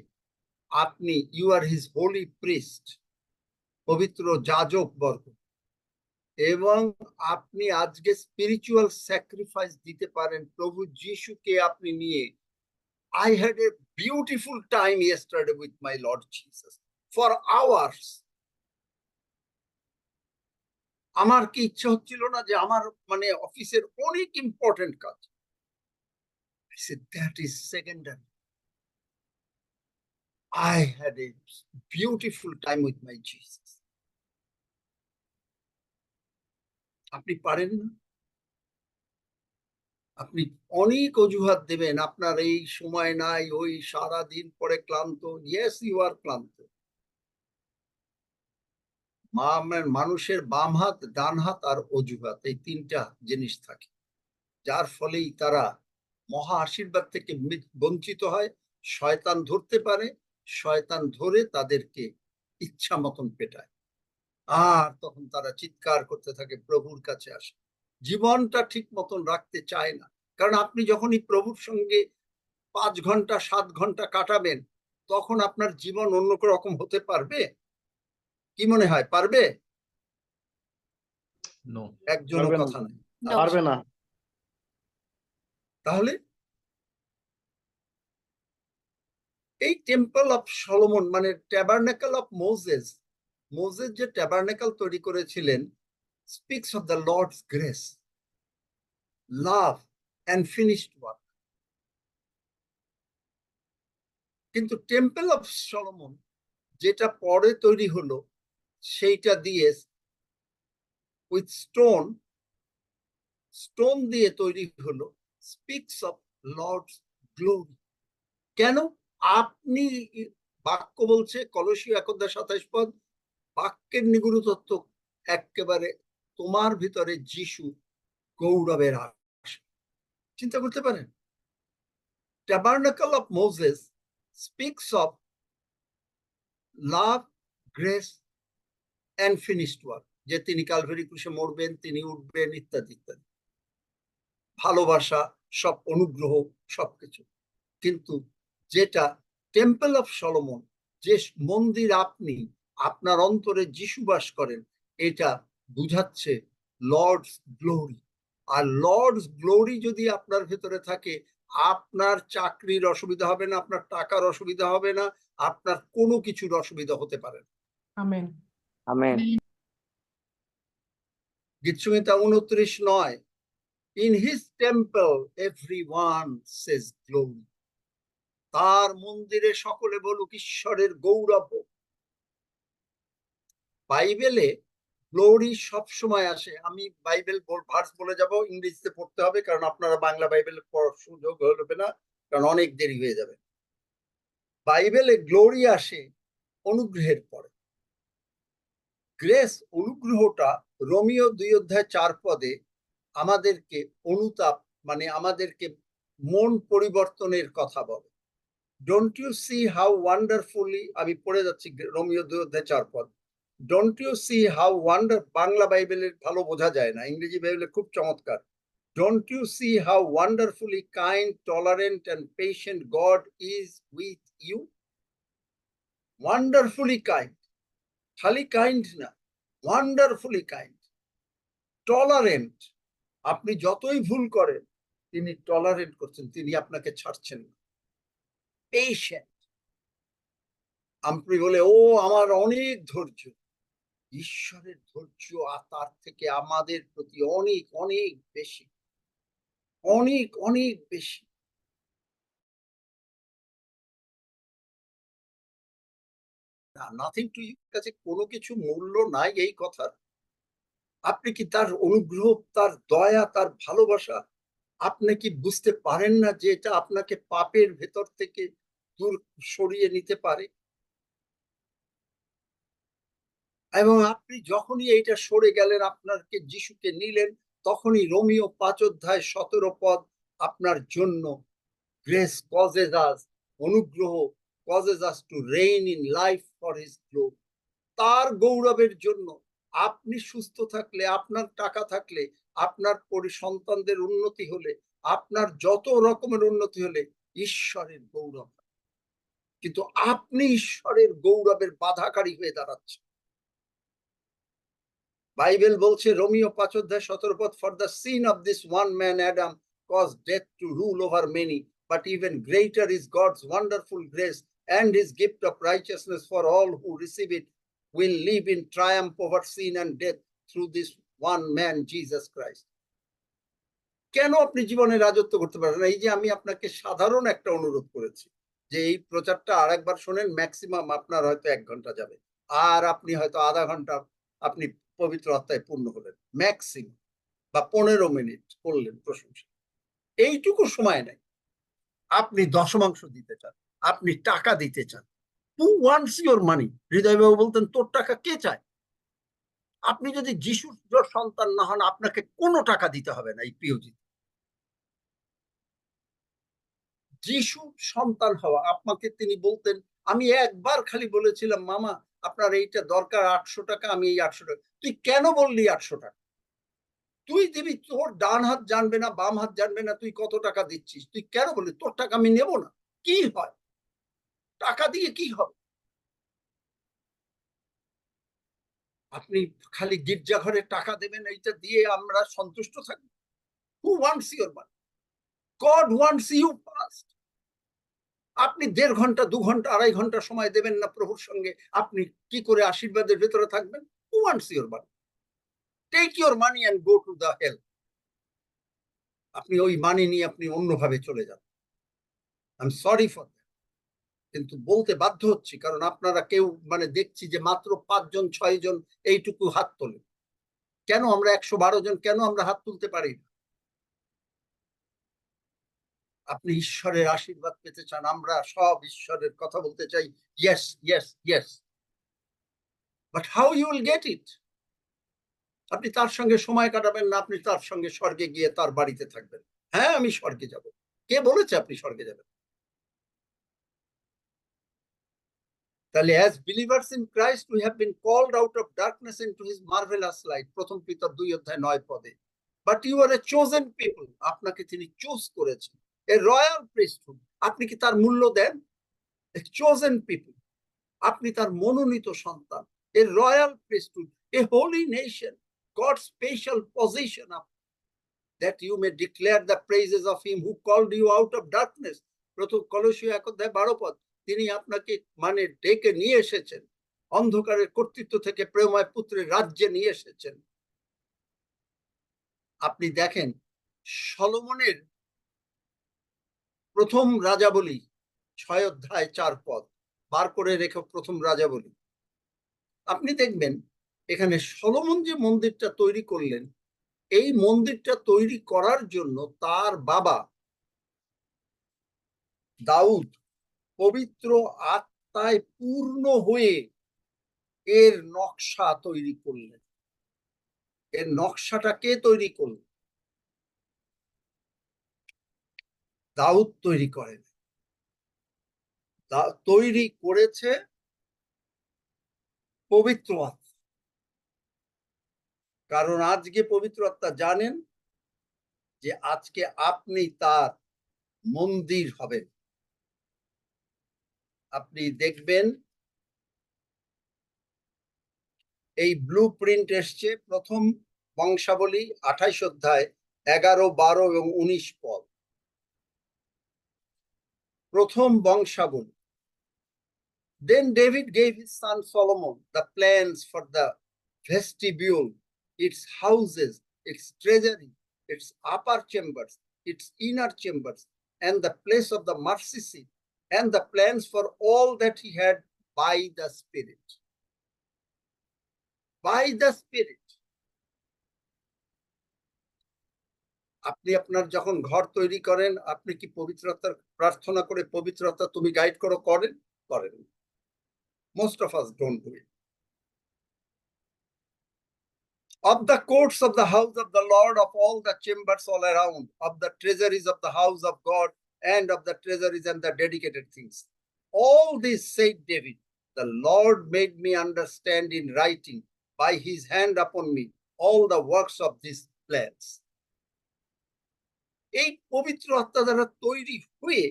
আপনি you are his holy priest, পবিত্র যাজক বর্গ, এবং আপনি আজকে স্পিরিচুয়াল স্যাক্রিফাইস দিতে পারেন প্রভু যিশুকে আপনি নিয়ে। I had a beautiful time yesterday with my Lord Jesus for hours. আমার কি ইচ্ছা হচ্ছিল না যে আমার মানে অফিসের অনেক ইম্পর্টেন্ট কাজ, I said, that is secondary. I had a beautiful time with my Jesus. আপনি পারেন না, আপনি অনেক অজুহাত দেবেন, আপনার এই সময় নাই, ওই সারা দিন পরে ক্লান্ত। ইয়েস, ইউ আর ক্লান্ত। মানুষের বাম হাত, ডান হাত আর অজুহাত, এই তিনটা জিনিস থাকে, যার ফলেই তারা মহা আশীর্বাদ থেকে বঞ্চিত হয়। শয়তান ধরতে পারে, শয়তান ধরে তাদেরকে ইচ্ছা মতন পেটায়, আর তখন তারা চিৎকার করতে থাকে, প্রভুর কাছে আসে। জীবনটা ঠিক মতন রাখতে চায় না, কারণ আপনি যখনই প্রভুর সঙ্গে 5 ঘন্টা 7 ঘন্টা কাটাবেন, তখন আপনার জীবন অন্য রকম হতে পারবে? কি মনে হয়, পারবে? নো। একজনও পারবে না। কথা নেই। পারবে না। তাহলে এই টেম্পল অফ সলোমন মানে ট্যাবারনেকল অফ মোজেস, মোজেস যে ট্যাবারনেকল তৈরি করেছিলেন, speaks of the Lord's grace, love and finished work. কিন্তু টেম্পল অফ সলোমন যেটা পরে তৈরি হলো, সেইটা দিয়ে উইথ স্টোন দিয়ে তৈরি হলো, স্পিক্স অফ লর্ডস গ্লোরি। কেন? আপনি, বাক্য বলছে কলসীয় 1:27, বাক্যের নিগুড় তত্ত্ব একেবারে তোমার ভিতরে যিশু গৌরবের আশা। চিন্তা করতে পারেন, tabernacle of Moses speaks of love, grace and finished work, যে তিনি কালভারি ক্রুশে মরবেন, তিনি উঠবেন, ইত্যাদি ইত্যাদি, ভালোবাসা, সব অনুগ্রহ, সবকিছু। কিন্তু যেটা টেম্পল অফ সলোমন, যে মন্দির আপনি, আপনার অন্তরে যিশু বাস করেন, এটা বুঝাচ্ছে লর্ডস গ্লোরি। আর লর্ডস গ্লোরি যদি আপনার ভেতরে থাকে, আপনার চাকরির অসুবিধা হবে না, আপনার টাকার অসুবিধা হবে না, আপনার কোনো কিছুর অসুবিধা হতে পারে না। আমেন। আমেন। গীতসংহিতা 29:9, in his temple everyone says glory. তার মন্দিরে সকলে বলুক ঈশ্বরের গৌরব। বাইবেলে গ্লোরি সব সময় আসে। আমি বাইবেল ভার্স বলে যাব, ইংরেজিতে পড়তে হবে, কারণ আপনারা বাংলা বাইবেল পড়ার সুযোগ হবে না, কারণ অনেক দেরি হয়ে যাবে। বাইবেলে গ্লোরি আসে অনুগ্রহের পরে। গ্রেস, অনুগ্রহটা রোমিও 2:4 আমাদেরকে অনুতাপ মানে আমাদেরকে মন পরিবর্তনের কথা বলে। Don't you see how wonderfully, আমি পড়ে যাচ্ছি রোমিও 2:4, don't you see how wonder, Bangla বাইবেলের ভালো বোঝা যায় না, ইংরেজি বাইবেলে খুব চমৎকার। Don't you see how wonderfully kind, tolerant and patient God is with you. Wonderfully kind, খালি কাইন্ড না, ওয়ান্ডারফুলি কাইন্ড, টলারেন্ট। আপনি যতই ভুল করেন, তিনি টলারেন্ট করছেন, তিনি আপনাকে ছাড়ছেন না। পেশেন্ট, আপনি বলে ও আমার অনেক ধৈর্য, ঈশ্বরের ধৈর্য আর তার থেকে আমাদের প্রতি অনেক অনেক বেশি, অনেক অনেক বেশি। নাথিং টু ইউ, কাছে কোনো কিছু মূল্য নাই এই কথার। আপনি কি তার অনুগ্রহ, তার দয়া, তার ভালোবাসা আপনি কি বুঝতে পারেন না যে এটা আপনাকে পাপের ভেতর থেকে দূর সরিয়ে নিতে পারে? এবং আপনি যখনই এইটা সরে গেলেন, আপনাকে যিশুকে নিলেন, তখনই রোমিও 5:17 আপনার জন্য গ্রেস কজেস আস, অনুগ্রহ causes us to rain in life for his glory. তার গৌরবের জন্য আপনি সুস্থ থাকলে, আপনার টাকা থাকলে, আপনার সন্তানদের উন্নতি হলে, আপনার যত রকমের উন্নতি হলে ঈশ্বরের গৌরব। কিন্তু আপনি ঈশ্বরের গৌরবের বাধাকারী হয়ে দাঁড়াচ্ছেন। বাইবেল বলছে রোমিও 5:17, for the sin of this one man Adam caused death to rule over many, but even greater is God's wonderful grace and his gift of righteousness for all who receive it will live in triumph over sin and death through this one man, Jesus Christ. কেন আপনি জীবনে রাজত্ব করতে পারেন না? এই যে আমি আপনাকে সাধারণ একটা অনুরোধ করেছি যে এই প্রচারটা আরেকবার শোনেন, ম্যাক্সিমাম আপনার হয়তো 1 ঘন্টা যাবে, আর আপনি হয়তো আধা ঘন্টা আপনি পবিত্র আত্মায় পূর্ণ হলেন, ম্যাক্সিমাম, বা 15 মিনিট করলেন প্রশংসা। এইটুকু সময় নাই। আপনি দশমাংশ দিতে চান, আপনি টাকা দিতে চান। Who wants your money? হৃদয়বাবু বলতেন, তোর টাকা কে চায়? আপনি যদি যিশুর সন্তান না হন, আপনাকে কোনো টাকা দিতে হবে না। এই পিওজি যিশু সন্তান হওয়া, আপনাকে তিনি বলতেন, আমি একবার খালি বলেছিলাম, মামা আপনার এইটা দরকার 800 টাকা, আমি এই 800 টাকা। তুই কেন বললি 800 টাকা? তুই দিবি, তোর ডান হাত জানবে না, বাম হাত জানবে না তুই কত টাকা দিচ্ছিস। তুই কেন বললি তোর টাকা আমি নেব না? কি হয়? টাকা দিয়ে কি হবে? আপনি খালি গির্জাঘরে টাকা দেবেন, এইটা দিয়ে আমরা সন্তুষ্ট থাকবো? Who wants your money? God wants you first. আপনি 1.5 ঘন্টা, 2 ঘন্টা, 2.5 ঘন্টা সময় দেবেন না প্রভুর সঙ্গে, আপনি কি করে আশীর্বাদের ভেতরে থাকবেন? Who wants your money? Take your money and go to the hell. আপনি ওই মানি নিয়ে আপনি অন্যভাবে চলে যান। I am sorry for that, কিন্তু বলতে বাধ্য হচ্ছি, কারণ আপনারা কেউ দেখছি যে মাত্র 5 জন 6 জন এইটুকু হাত তোলে। কেন আমরা 112 জন কেন আমরা হাত তুলতে পারি না? আপনি ঈশ্বরের আশীর্বাদ পেতে চান, আমরা সব ঈশ্বরের কথা বলতে চাই, yes yes yes, but how you will get it? আপনি তার সঙ্গে সময় কাটাবেন না, আপনি তার সঙ্গে স্বর্গে গিয়ে তার বাড়িতে থাকবেন। হ্যাঁ আমি স্বর্গে যাব, কে বলেছে আপনি স্বর্গে যাবেন? তাহলে as believers in Christ we have been called out of darkness into his marvelous light, প্রথম পিতর 2:9 পদে। But you are a chosen people, আপনাকে তিনি চুজ করেছেন, a royal priesthood, আপনি কি তার মূল্য দেন? A chosen people, আপনি তার মনোনীত সন্তান, a royal priesthood, a holy nation, God's special position, that you may declare the praises of him who called you out of darkness, প্রথম কলসীয় 1:12 পদ। তিনি আপনাকে ডেকে নিয়ে এসেছেন, অন্ধকারের কর্তৃত্ব থেকে প্রেমময় পুত্রের রাজ্যে নিয়ে এসেছেন। আপনি দেখেন সলোমনের প্রথম রাজাবলী 6:4 পদ বার করে রেখে, প্রথম রাজাবলী আপনি দেখবেন এখানে সলোমন যে মন্দিরটা তৈরি করলেন, এই মন্দিরটা তৈরি করার জন্য তার বাবা দাউদ পবিত্র আত্মায় পূর্ণ হয়ে এর নকশা তৈরি করলেন। এর নকশাটা কে তৈরি করলেন? দাউদ তৈরি করেন, তৈরি করেছে পবিত্র আত্মা। কারণ আজকে পবিত্র আত্মা জানেন যে আজকে আপনি তার মন্দির হবেন। আপনি দেখবেন এই ব্লু প্রিন্ট এসছে প্রথম বংশাবলী 28 অধ্যায় 11, 12 এবং 19 পদ। প্রথম বংশাবলী। Then David gave his son Solomon the plans for the vestibule, its houses, its treasury, its upper chambers, its inner chambers, and the place of the mercy seat, and the plans for all that he had by the Spirit. By the Spirit. আপনি আপনার যখন ঘর তৈরি করেন, আপনি কি পবিত্র আত্মার প্রার্থনা করে পবিত্র আত্মা তুমি গাইড করো? করেন? Most of us don't do it. Of the courts of the house of the Lord, of all the chambers all around, of the treasuries of the house of God, and of the treasuries and the dedicated things. All this, said David, the Lord made me understand in writing by his hand upon me all the works of these plans. এই পবিত্র আত্মা দ্বারা তৈরি হয়ে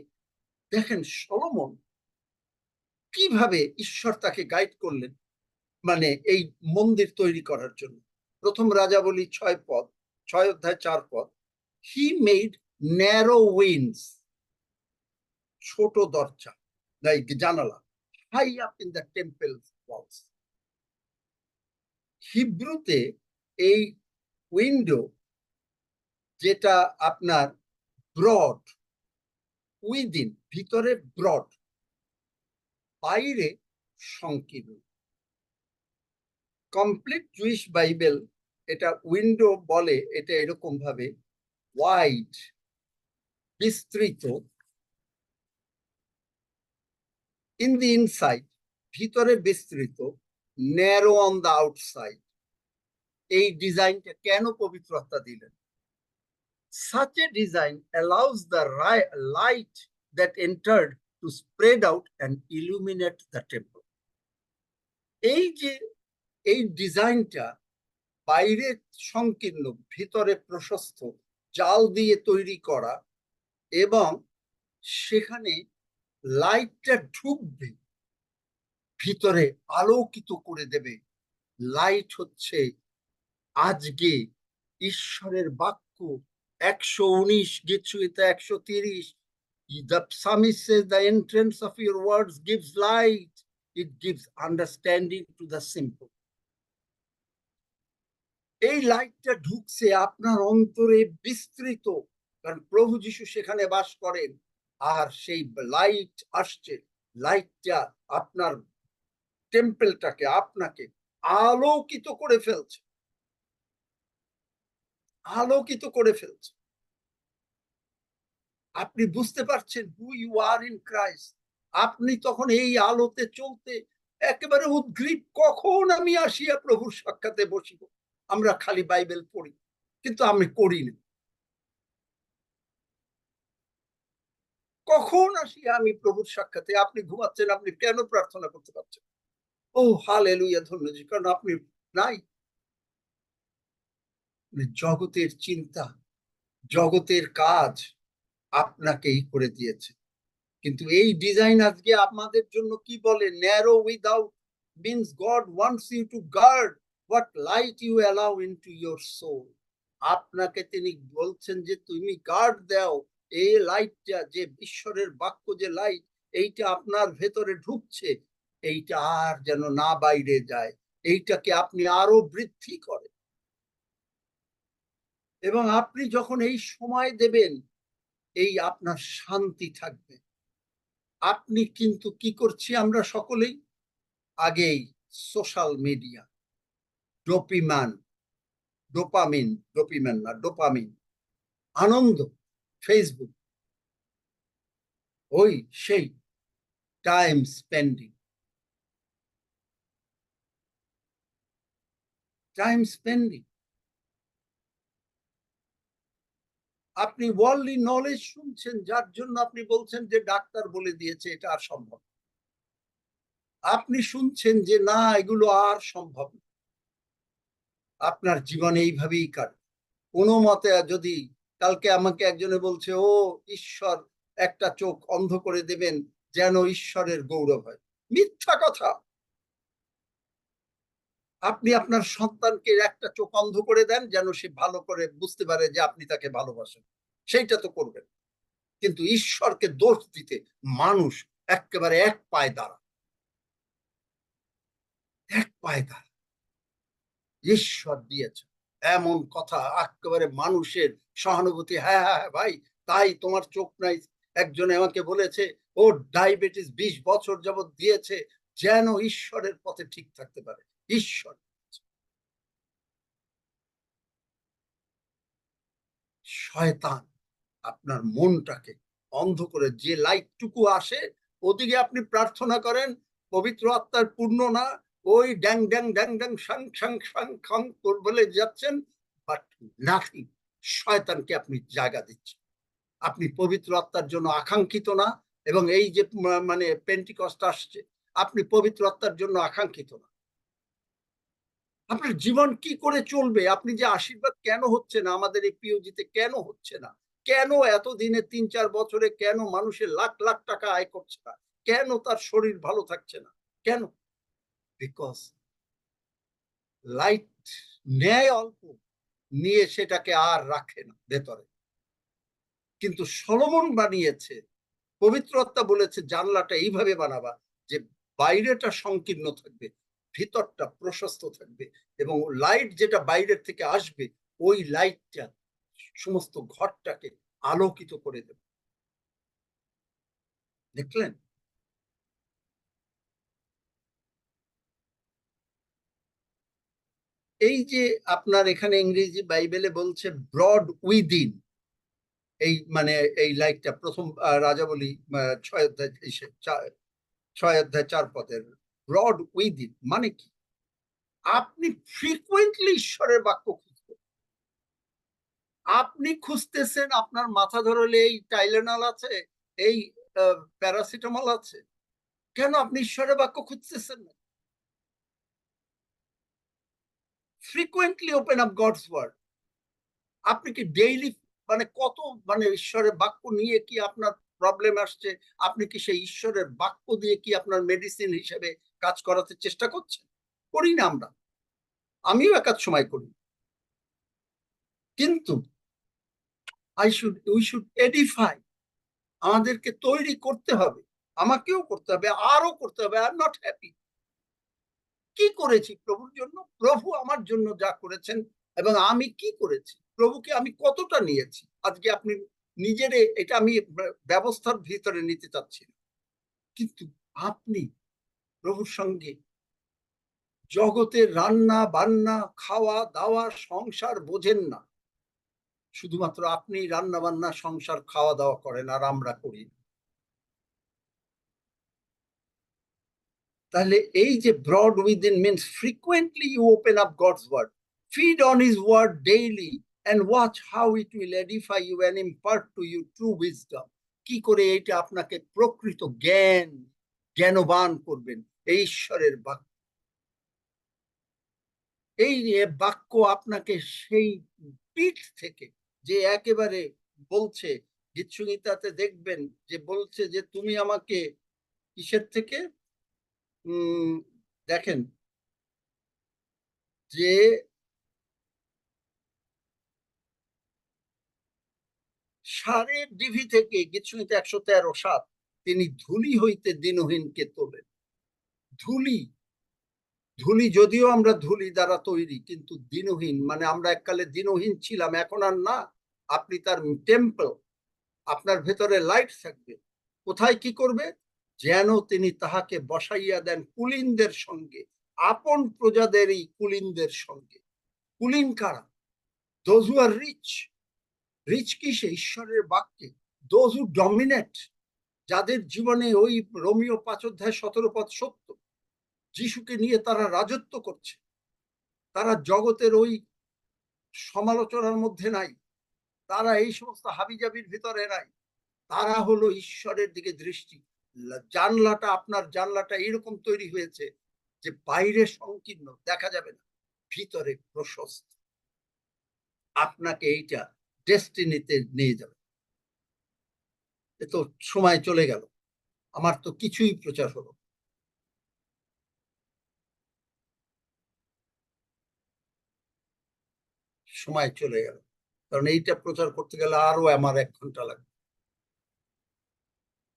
দেখেন Solomon কিভাবে ঈশ্বর তাকে গাইড করলেন এই মন্দির তৈরি করার জন্য। প্রথম রাজাবলী 6:4 পদ। হি মেড ন্যারো উইন্ডস, ছোট দরজা, জানালা, high up in the temple walls. হিব্রুতে এই উইন্ডো যেটা আপনার ব্রড, উইদিন ভিতরে ব্রড, বাইরে সংকীর্ণ। কমপ্লিট জুইশ বাইবেল এটা উইন্ডো বলে, এটা এরকম ভাবে ওয়াইড বিস্তৃত, ইন দি ইনসাইড ভিতরে বিস্তৃত, ন্যারো অন দ্য আউটসাইড। এই ডিজাইনটা কেন পবিত্র আত্মা দিলেন? Such a design allows the light that entered to spread out and illuminate the temple. এই যে এই ডিজাইনটা বাইরে সংকীর্ণ, ভিতরে প্রশস্ত, জাল দিয়ে তৈরি করা, এবং সেখানে লাইটটা ঢুকবে, ভিতরে আলোকিত করে দেবে। লাইট হচ্ছে আজকে ঈশ্বরের বাক্য। 119 গীতসংহিতা 130, the psalmist says, the entrance of your words gives light, it gives understanding to the simple. এই লাইটটা ঢুকছে আপনার অন্তরে বিস্তৃত, কারণ প্রভু যিশু সেখানে বাস করেন, আর সেই লাইট আসছে, লাইটটা আপনার টেম্পলটাকে, আপনাকে আলোকিত করে ফেলছে, আলোকিত করে ফেলছে। আপনি বুঝতে পারছেন who you are in Christ. আপনি তখন এই আলোতে চলতে একেবারে উদ্গ্রীব, কখন আমি আসিয়া প্রভুর সাক্ষাতে বসিব। আমরা খালি বাইবেল পড়ি, কিন্তু আমি করি না। কখন আসিয়া আমি প্রভুর সাক্ষাতে? আপনি ঘুমাচ্ছেন, আপনি কেন প্রার্থনা করতে পারছেন? ও হালেলুয়া, ধন্যবাদ, কারণ আপনি নাই। জগতের চিন্তা, জগতের কাজ আপনাকেই করে দিয়েছে। কিন্তু এই ডিজাইন আজকে আমাদের জন্য কি বলে? Narrow without means God wants you to guard what light you allow into your soul. আপনাকে তিনি বলছেন যে তুমি গার্ড দাও এই লাইটটা, যে ঈশ্বরের বাক্য, যে লাইট, এইটা আপনার ভেতরে ঢুকছে, এইটা আর যেন না বাইরে যায়, এইটাকে আপনি আরো বৃদ্ধি করেন। এবং আপনি যখন এই সময় দেবেন, এই আপনার শান্তি থাকবে। আপনি কিন্তু কি করছি আমরা সকলেই? আগেই সোশ্যাল মিডিয়া, ডোপামিন, আনন্দ, ফেসবুক, ওই সেই টাইম স্পেন্ডিং। আপনি ওয়ার্ল্ডলি নলেজ শুনছেন, যার জন্য আপনি বলছেন যে ডাক্তার বলে দিয়েছে এটা আর সম্ভব। আপনি শুনছেন যে না, এগুলো আর সম্ভব না। আপনার জীবন এইভাবেই কাটে। কোনো মতে যদি কালকে আমাকে একজনে বলছে, ও ঈশ্বর একটা চোখ অন্ধ করে দেবেন যেন ঈশ্বরের গৌরব হয়। মিথ্যা কথা। আপনি আপনার সন্তানকে একটা চোখ অন্ধ করে দেন যেন সে ভালো করে বুঝতে পারে যে আপনি তাকে ভালোবাসেন, সেইটা তো করবেন। কিন্তু ঈশ্বরকে দোষ দিতে মানুষ একেবারে এক পায়ে দাঁড়ায়। ঈশ্বর দিয়েছে এমন কথা, একেবারে মানুষের সহানুভূতি। হ্যাঁ হ্যাঁ ভাই, তাই তোমার চোখ নাই। একজনে আমাকে বলেছে ও ডায়াবেটিস 20 বছর যাবত দিয়েছে যেন ঈশ্বরের পথে ঠিক থাকতে পারে। ঈশ্বর, শয়তান আপনার মনটাকে অন্ধ করে, যে লাইটটুকু আসে ওদিকে আপনি প্রার্থনা করেন, পবিত্র আত্মার পূর্ণ না, ওই ড্যাং ড্যাং ড্যাং ড্যাং সাং সাং সাং খাং বলে যাচ্ছেন, বাট নাথিং। শয়তানকে আপনি জায়গা দিচ্ছেন। আপনি পবিত্র আত্মার জন্য আকাঙ্ক্ষিত না। এবং এই যে মানে পেন্টিকস্ট আসছে, আপনি পবিত্র আত্মার জন্য আকাঙ্ক্ষিত না। আপনার জীবন কি করে চলবে? আপনি যে আশীর্বাদ কেন হচ্ছে না আমাদের এই পিওজিতে, কেন হচ্ছে না? কেন এতদিনে 3-4 বছরে কেন মানুষের লাখ লাখ টাকা আয় করছে না? কেন তার শরীর ভালো থাকছে না? কেন? বিকজ লাইট নেয় অল্প, নিয়ে সেটাকে আর রাখে না ভেতরে। কিন্তু সলোমন বানিয়েছে, পবিত্র আত্মা বলেছে জানলাটা এইভাবে বানাবা যে বাইরেটা সংকীর্ণ থাকবে, ভিতরটা প্রশস্ত থাকবে, এবং লাইট যেটা বাইরের থেকে আসবে ওই লাইটটা সমস্ত ঘরটাকে আলোকিত করে দেবে। দেখলেন? এই যে আপনার এখানে ইংরেজি বাইবেলে বলছে ব্রড উইদিন, এই মানে এই লাইটটা প্রথম রাজাবলী 6 অধ্যায় 4 পদের ব্রড উইদিন মানে কি? আপনি ফ্রিকুয়েন্টলি ঈশ্বরের বাক্য খুঁজবেন। আপনি খুঁজতেছেন, আপনার মাথা ধরলে এই টাইলেনল আছে, এই প্যারাসিটামল আছে, কেন আপনি ঈশ্বরের বাক্য খুঁজতেছেন না? Frequently open up God's word. আপনি কি ডেইলি মানে কত মানে ঈশ্বরের বাক্য নিয়ে কি আপনার প্রবলেম আসছে, আপনি কি সেই ঈশ্বরের বাক্য দিয়ে কি আপনার মেডিসিন হিসেবে কাজ করাতে চেষ্টা করছেন? করি না আমরা, আমিও একাধ সময় করি, কিন্তু উই শুড এডিফাই। আমাদেরকে তৈরি করতে হবে, আমাকেও করতে হবে, আরো করতে হবে। I am not happy. কি করেছি প্রভুর জন্য? প্রভু আমার জন্য যা করেছেন এবং আমি কি করেছি, প্রভুকে আমি কতটা নিয়েছি। আজকে আপনি নিজের, এটা আমি ব্যবস্থার ভিতরে নিতে চাচ্ছি না, কিন্তু আপনি প্রভুর সঙ্গে জগতের রান্না বান্না খাওয়া দাওয়া সংসার বোঝেন না, শুধুমাত্র আপনি রান্না বান্না সংসার খাওয়া দাওয়া করেন আর আমরা করি না। তাহলে এই যে broad within means frequently you open up God's word, feed on his word daily and watch how it will edify you and impart to you true wisdom. কি করে এটা আপনাকে প্রকৃত জ্ঞানবান করবেন এই ঈশ্বরের বাক্য। এই বাক্য আপনাকে সেই পিঠ থেকে যে একেবারে বলছে, গীতসংহিতাতে দেখবেন যে বলছে যে তুমি আমাকে কিসের থেকে দেখেন যে ষাঁড়ের ডিভি থেকে, গীতসংহিতা 113:7, তিনি ধুলি হইতে দীনহীনকে তোলেন। ধুলি যদিও আমরা ধুলি দ্বারা তৈরি, কিন্তু দীনহীন মানে আমরা এককালে দীনহীন ছিলাম, এখন আর না। আপনি তার টেম্পল, আপনার ভেতরে লাইট থাকবে। কোথায় কি করবে? যেন তিনি তাহাকে বসাইয়া দেন কুলীনদের সঙ্গে, আপন প্রজাদেরই কুলীনদের সঙ্গে। কুলীন কারা? Those who are rich. Rich কিসে? ঈশ্বরের বাক্যে। দোজ হু ডমিনেট, যাদের জীবনে ওই রোমিও 5:17 সত্য, যিশুকে নিয়ে তারা রাজত্ব করছে, তারা জগতের ওই সমালোচনার মধ্যে নাই, তারা এই সমস্ত হাবিজাবির ভিতরে নাই, তারা হলো ঈশ্বরের দিকে দৃষ্টি। জানলাটা, আপনার জানলাটা এরকম তৈরি হয়েছে যে বাইরে সংকীর্ণ দেখা যাবে না, ভিতরে প্রশস্ত। আপনাকে এইটা ডেস্টিনিতে নিয়ে যাবে। এ তো সময় চলে গেল, আমার তো কিছুই প্রচার হলো। সময় চলে গেল, কারণ এইটা প্রচার করতে গেলে আরো আমার 1 ঘন্টা লাগবে।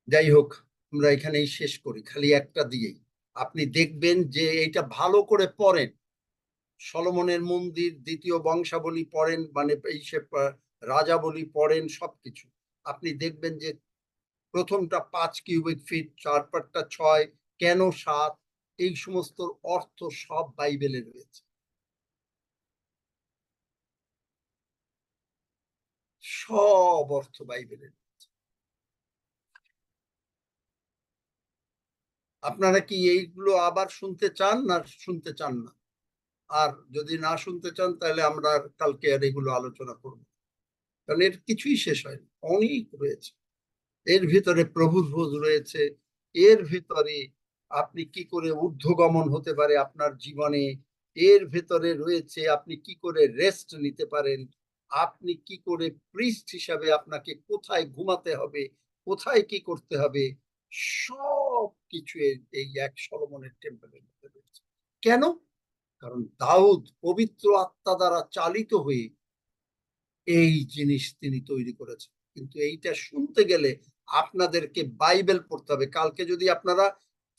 যাই হোক, আমরা এখানেই শেষ করি, খালি একটা দিয়েই। আপনি দেখবেন যে এইটা ভালো করে পড়েন, সলোমনের মন্দির, 2য় বংশাবলী পড়েন, মানে এই সে রাজাবলী পড়েন, সবকিছু আপনি দেখবেন যে প্রথমটা 5 কিউবিক ফিট, চারপাটটা 6, কেন 7, এই সমস্ত অর্থ সব বাইবেলে রয়েছে। সব অর্থ বাইবেলে রয়েছে। আপনারা কি এইগুলো আবার শুনতে চান না শুনতে চান না? আর যদি না শুনতে চান তাহলে আমরা কালকে আর এগুলো আলোচনা করব, কারণ এর কিছুই শেষ হয়নি, অনেক রয়েছে। এর ভিতরে প্রভুর ভোজ রয়েছে, এর ভিতরে আপনি কি করে ঊর্ধ্বগমন হতে পারে আপনার জীবনে, এর ভিতরে রয়েছে আপনি কি করে রেস্ট নিতে পারেন, আপনি কি করে প্রিস্ট হিসাবে আপনাকে কোথায় ঘুমাতে হবে, কোথায় কি করতে হবে, সব কিছু এই এক সলোমনের টেম্পলের মধ্যে রয়েছে। কেন? কারণ দাউদ পবিত্র আত্মা দ্বারা চালিত হয়ে এই জিনিস তিনি তৈরি করেছেন। কিন্তু এইটা শুনতে গেলে আপনাদেরকে বাইবেল পড়তে হবে। কালকে যদি আপনারা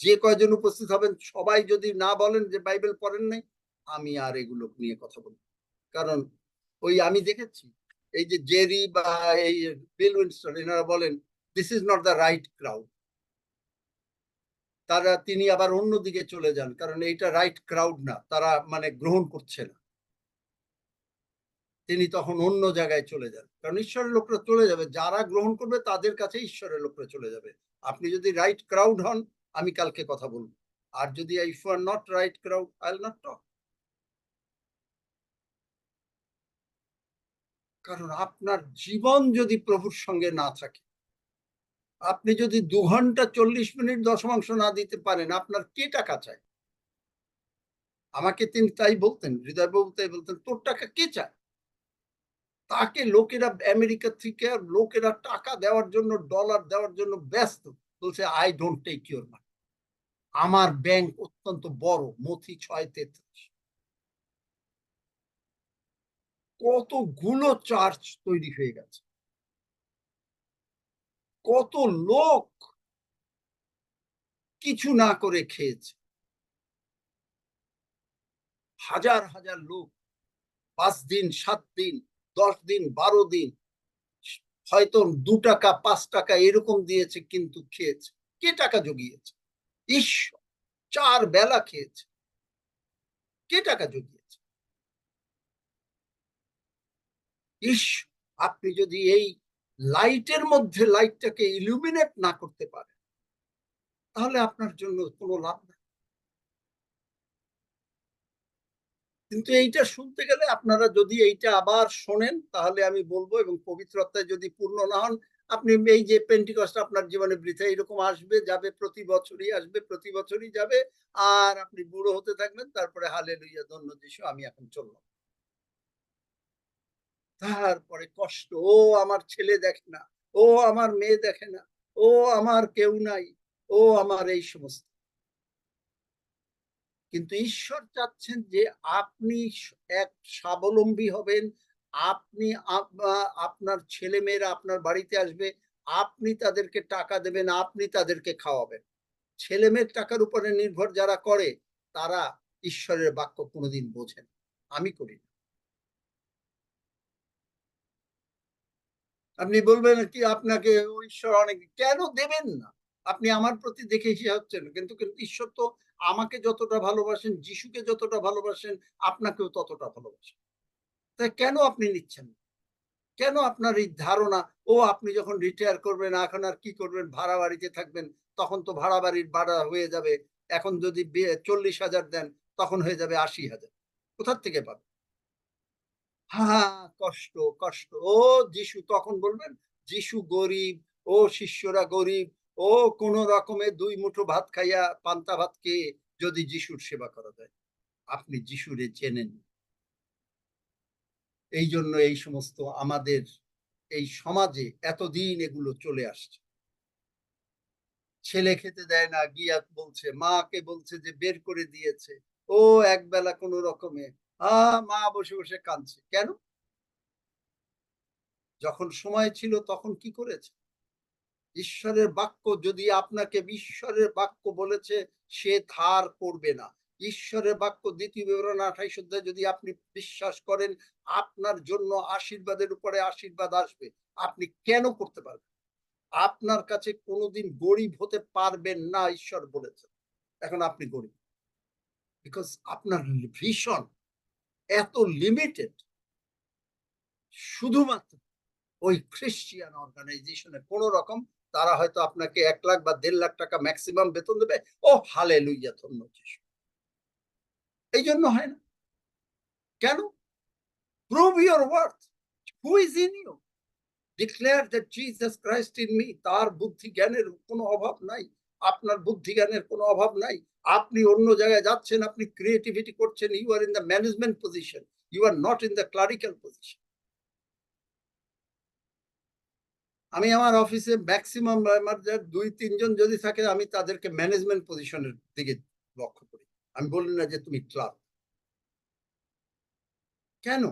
যে কয়জন উপস্থিত হবেন সবাই যদি না বলেন যে বাইবেল পড়েন নাই, আমি আর এগুলো নিয়ে কথা বলবো, কারণ ওই আমি দেখেছি এই যে জেরি বা এই বিল উইনস্টন এনারা বলেন this is not the right crowd, তিনি আবার অন্যদিকে চলে যান কারণ এইটা রাইট ক্রাউড না, তারা মানে গ্রহণ করছে না, তিনি তখন অন্য জায়গায় চলে যান কারণ ঈশ্বরের লোকরা চলে যাবে, যারা গ্রহণ করবে তাদের কাছে ঈশ্বরের লোকরা চলে যাবে। আপনি যদি রাইট ক্রাউড হন আমি কালকে কথা বলবো, আর যদি if you are not right crowd I will not talk. কারণ আপনার জীবন যদি প্রভুর সঙ্গে না থাকে, আপনি যদি 2 ঘন্টা 40 মিনিট দশমাংশ না দিতে পারেন, আপনার কে টাকা চায়? আমাকে তিনি তাই বলতেন, হৃদয়বাবু তাই বলতেন, তোর টাকা কে চায়? তাকে লোকেরা আমেরিকা থেকে লোকেরা টাকা দেওয়ার জন্য, ডলার দেওয়ার জন্য ব্যস্ত, বলছে I don't take your money. আমার ব্যাংক অত্যন্ত বড়, মথি 633, কতগুলো চার্চ তৈরি হয়ে গেছে, কত লোক কিছু না করে খেয়েছে, হাজার হাজার লোক 5 দিন 7 দিন 10 দিন 12 দিন হয়তো 2 টাকা 5 টাকা এরকম দিয়েছে কিন্তু খেয়েছে। কে টাকা জুগিয়েছে? ঈশ্বর। 4 বেলা খেয়েছে। কে টাকা জুগিয়েছে? ঈশ্বর। আপনি যদি এই লাইটের মধ্যে লাইটটাকে ইলুমিনেট না করতে পারেন তাহলে আপনার জন্য কোনো লাভ নেই। কিন্তু এইটা শুনতে গেলে আপনারা যদি এইটা আবার শোনেন তাহলে আমি বলবো, এবং পবিত্র আত্মায় যদি পূর্ণ না হন, আপনি এই যে পেন্টিকস্ট আপনার জীবনে বৃথা এরকম আসবে যাবে, প্রতি বছরই আসবে, প্রতি বছরই যাবে, আর আপনি বুড়ো হতে থাকবেন, তারপরে হালেলুয়া ধন্য যিশু আমি এখন চললাম। তারপরে কষ্ট, ও আমার ছেলে দেখে না, ও আমার মেয়ে দেখে না, ও আমার কেউ নাই, ও আমার এই সমস্ত। কিন্তু ঈশ্বর চাচ্ছেন যে আপনি এক স্বাবলম্বী হবেন, আপনি আপনার ছেলে মেয়েরা আপনার বাড়িতে আসবে, আপনি তাদেরকে টাকা দেবেন, আপনি তাদেরকে খাওয়াবেন। ছেলে মেয়ের টাকার উপরে নির্ভর যারা করে তারা ঈশ্বরের বাক্য কোনোদিন বোঝেন, আমি করি না। আপনি বলবেন কি আপনাকে ঈশ্বর অনেক, কেন দেবেন না? আপনি আমার প্রতি দেখে এসে হচ্ছেন, কিন্তু ঈশ্বর তো আমাকে যতটা ভালোবাসেন, যিশুকে যতটা ভালোবাসেন, আপনাকেও ততটা ভালোবাসেন। তাই কেন আপনি নিচ্ছেন? কেন আপনার এই ধারণা, ও আপনি যখন রিটায়ার করবেন এখন আর কি করবেন, ভাড়া বাড়িতে থাকবেন, তখন তো ভাড়া বাড়ির ভাড়া হয়ে যাবে, এখন যদি 40,000 দেন তখন হয়ে যাবে 80,000। কোথার থেকে পাবেন? হ্যাঁ, কষ্ট কষ্ট। ও যিশু, তখন বলবেন যিশু গরিব, ও শিষ্যরা গরিব, ও কোন রকমে 2 মুঠো ভাত খাইয়া পান্তা ভাত খেয়ে যদি যিশুর সেবা করা যায়। আপনি যিশুরে চেনেন। এই জন্য এই সমস্ত আমাদের এই সমাজে এতদিন এগুলো চলে আসছে। ছেলে খেতে দেয় না, গিয়া বলছে, মাকে বলছে যে বের করে দিয়েছে, ও একবেলা কোন রকমে মা বসে বসে কাঁদছে। কেন? যখন সময় ছিল তখন কি করেছে? ঈশ্বরের বাক্য যদি আপনাকে, ঈশ্বরের বাক্য বলেছে সে ধার করবে না, ঈশ্বরের বাক্য 2 বিবরণ 28 অধ্যায় যদি আপনি বিশ্বাস করেন আপনার জন্য আশীর্বাদের উপরে আশীর্বাদ আসবে। আপনি কেন করতে পারবেন? আপনার কাছে কোনোদিন গরিব হতে পারবেন না, ঈশ্বর বলেছেন। এখন আপনি গরিব, বিকজ আপনার ভিশন এত লিমিটেড। শুধুমাত্র ওই খ্রিস্টিয়ান অর্গানাইজেশনে কোন রকম তারা হয়তো আপনাকে 1 লাখ বা 1.5 লাখ টাকা ম্যাক্সিমাম বেতন দেবে, ও হালেলুয়া ধন্য যিশু। এই জন্য হয় না। কেন? Prove your worth. Who is in you? Declare that Jesus Christ in me. তার বুদ্ধি জ্ঞানের কোনো অভাব নাই, আপনার বুদ্ধি জ্ঞানের কোনো অভাব নাই। আপনি অন্য জায়গায় যাচ্ছেন, আপনি ক্রিয়েটিভিটি করছেন, you are in the management position, you are not in the clerical position. আমি আমার অফিসে ম্যাক্সিমাম আমার 2-3 জন যদি থাকে আমি তাদেরকে ম্যানেজমেন্ট পজিশনের দিকে লক্ষ্য করি। আমি বলি না যে তুমি ক্লার্ক। কেন?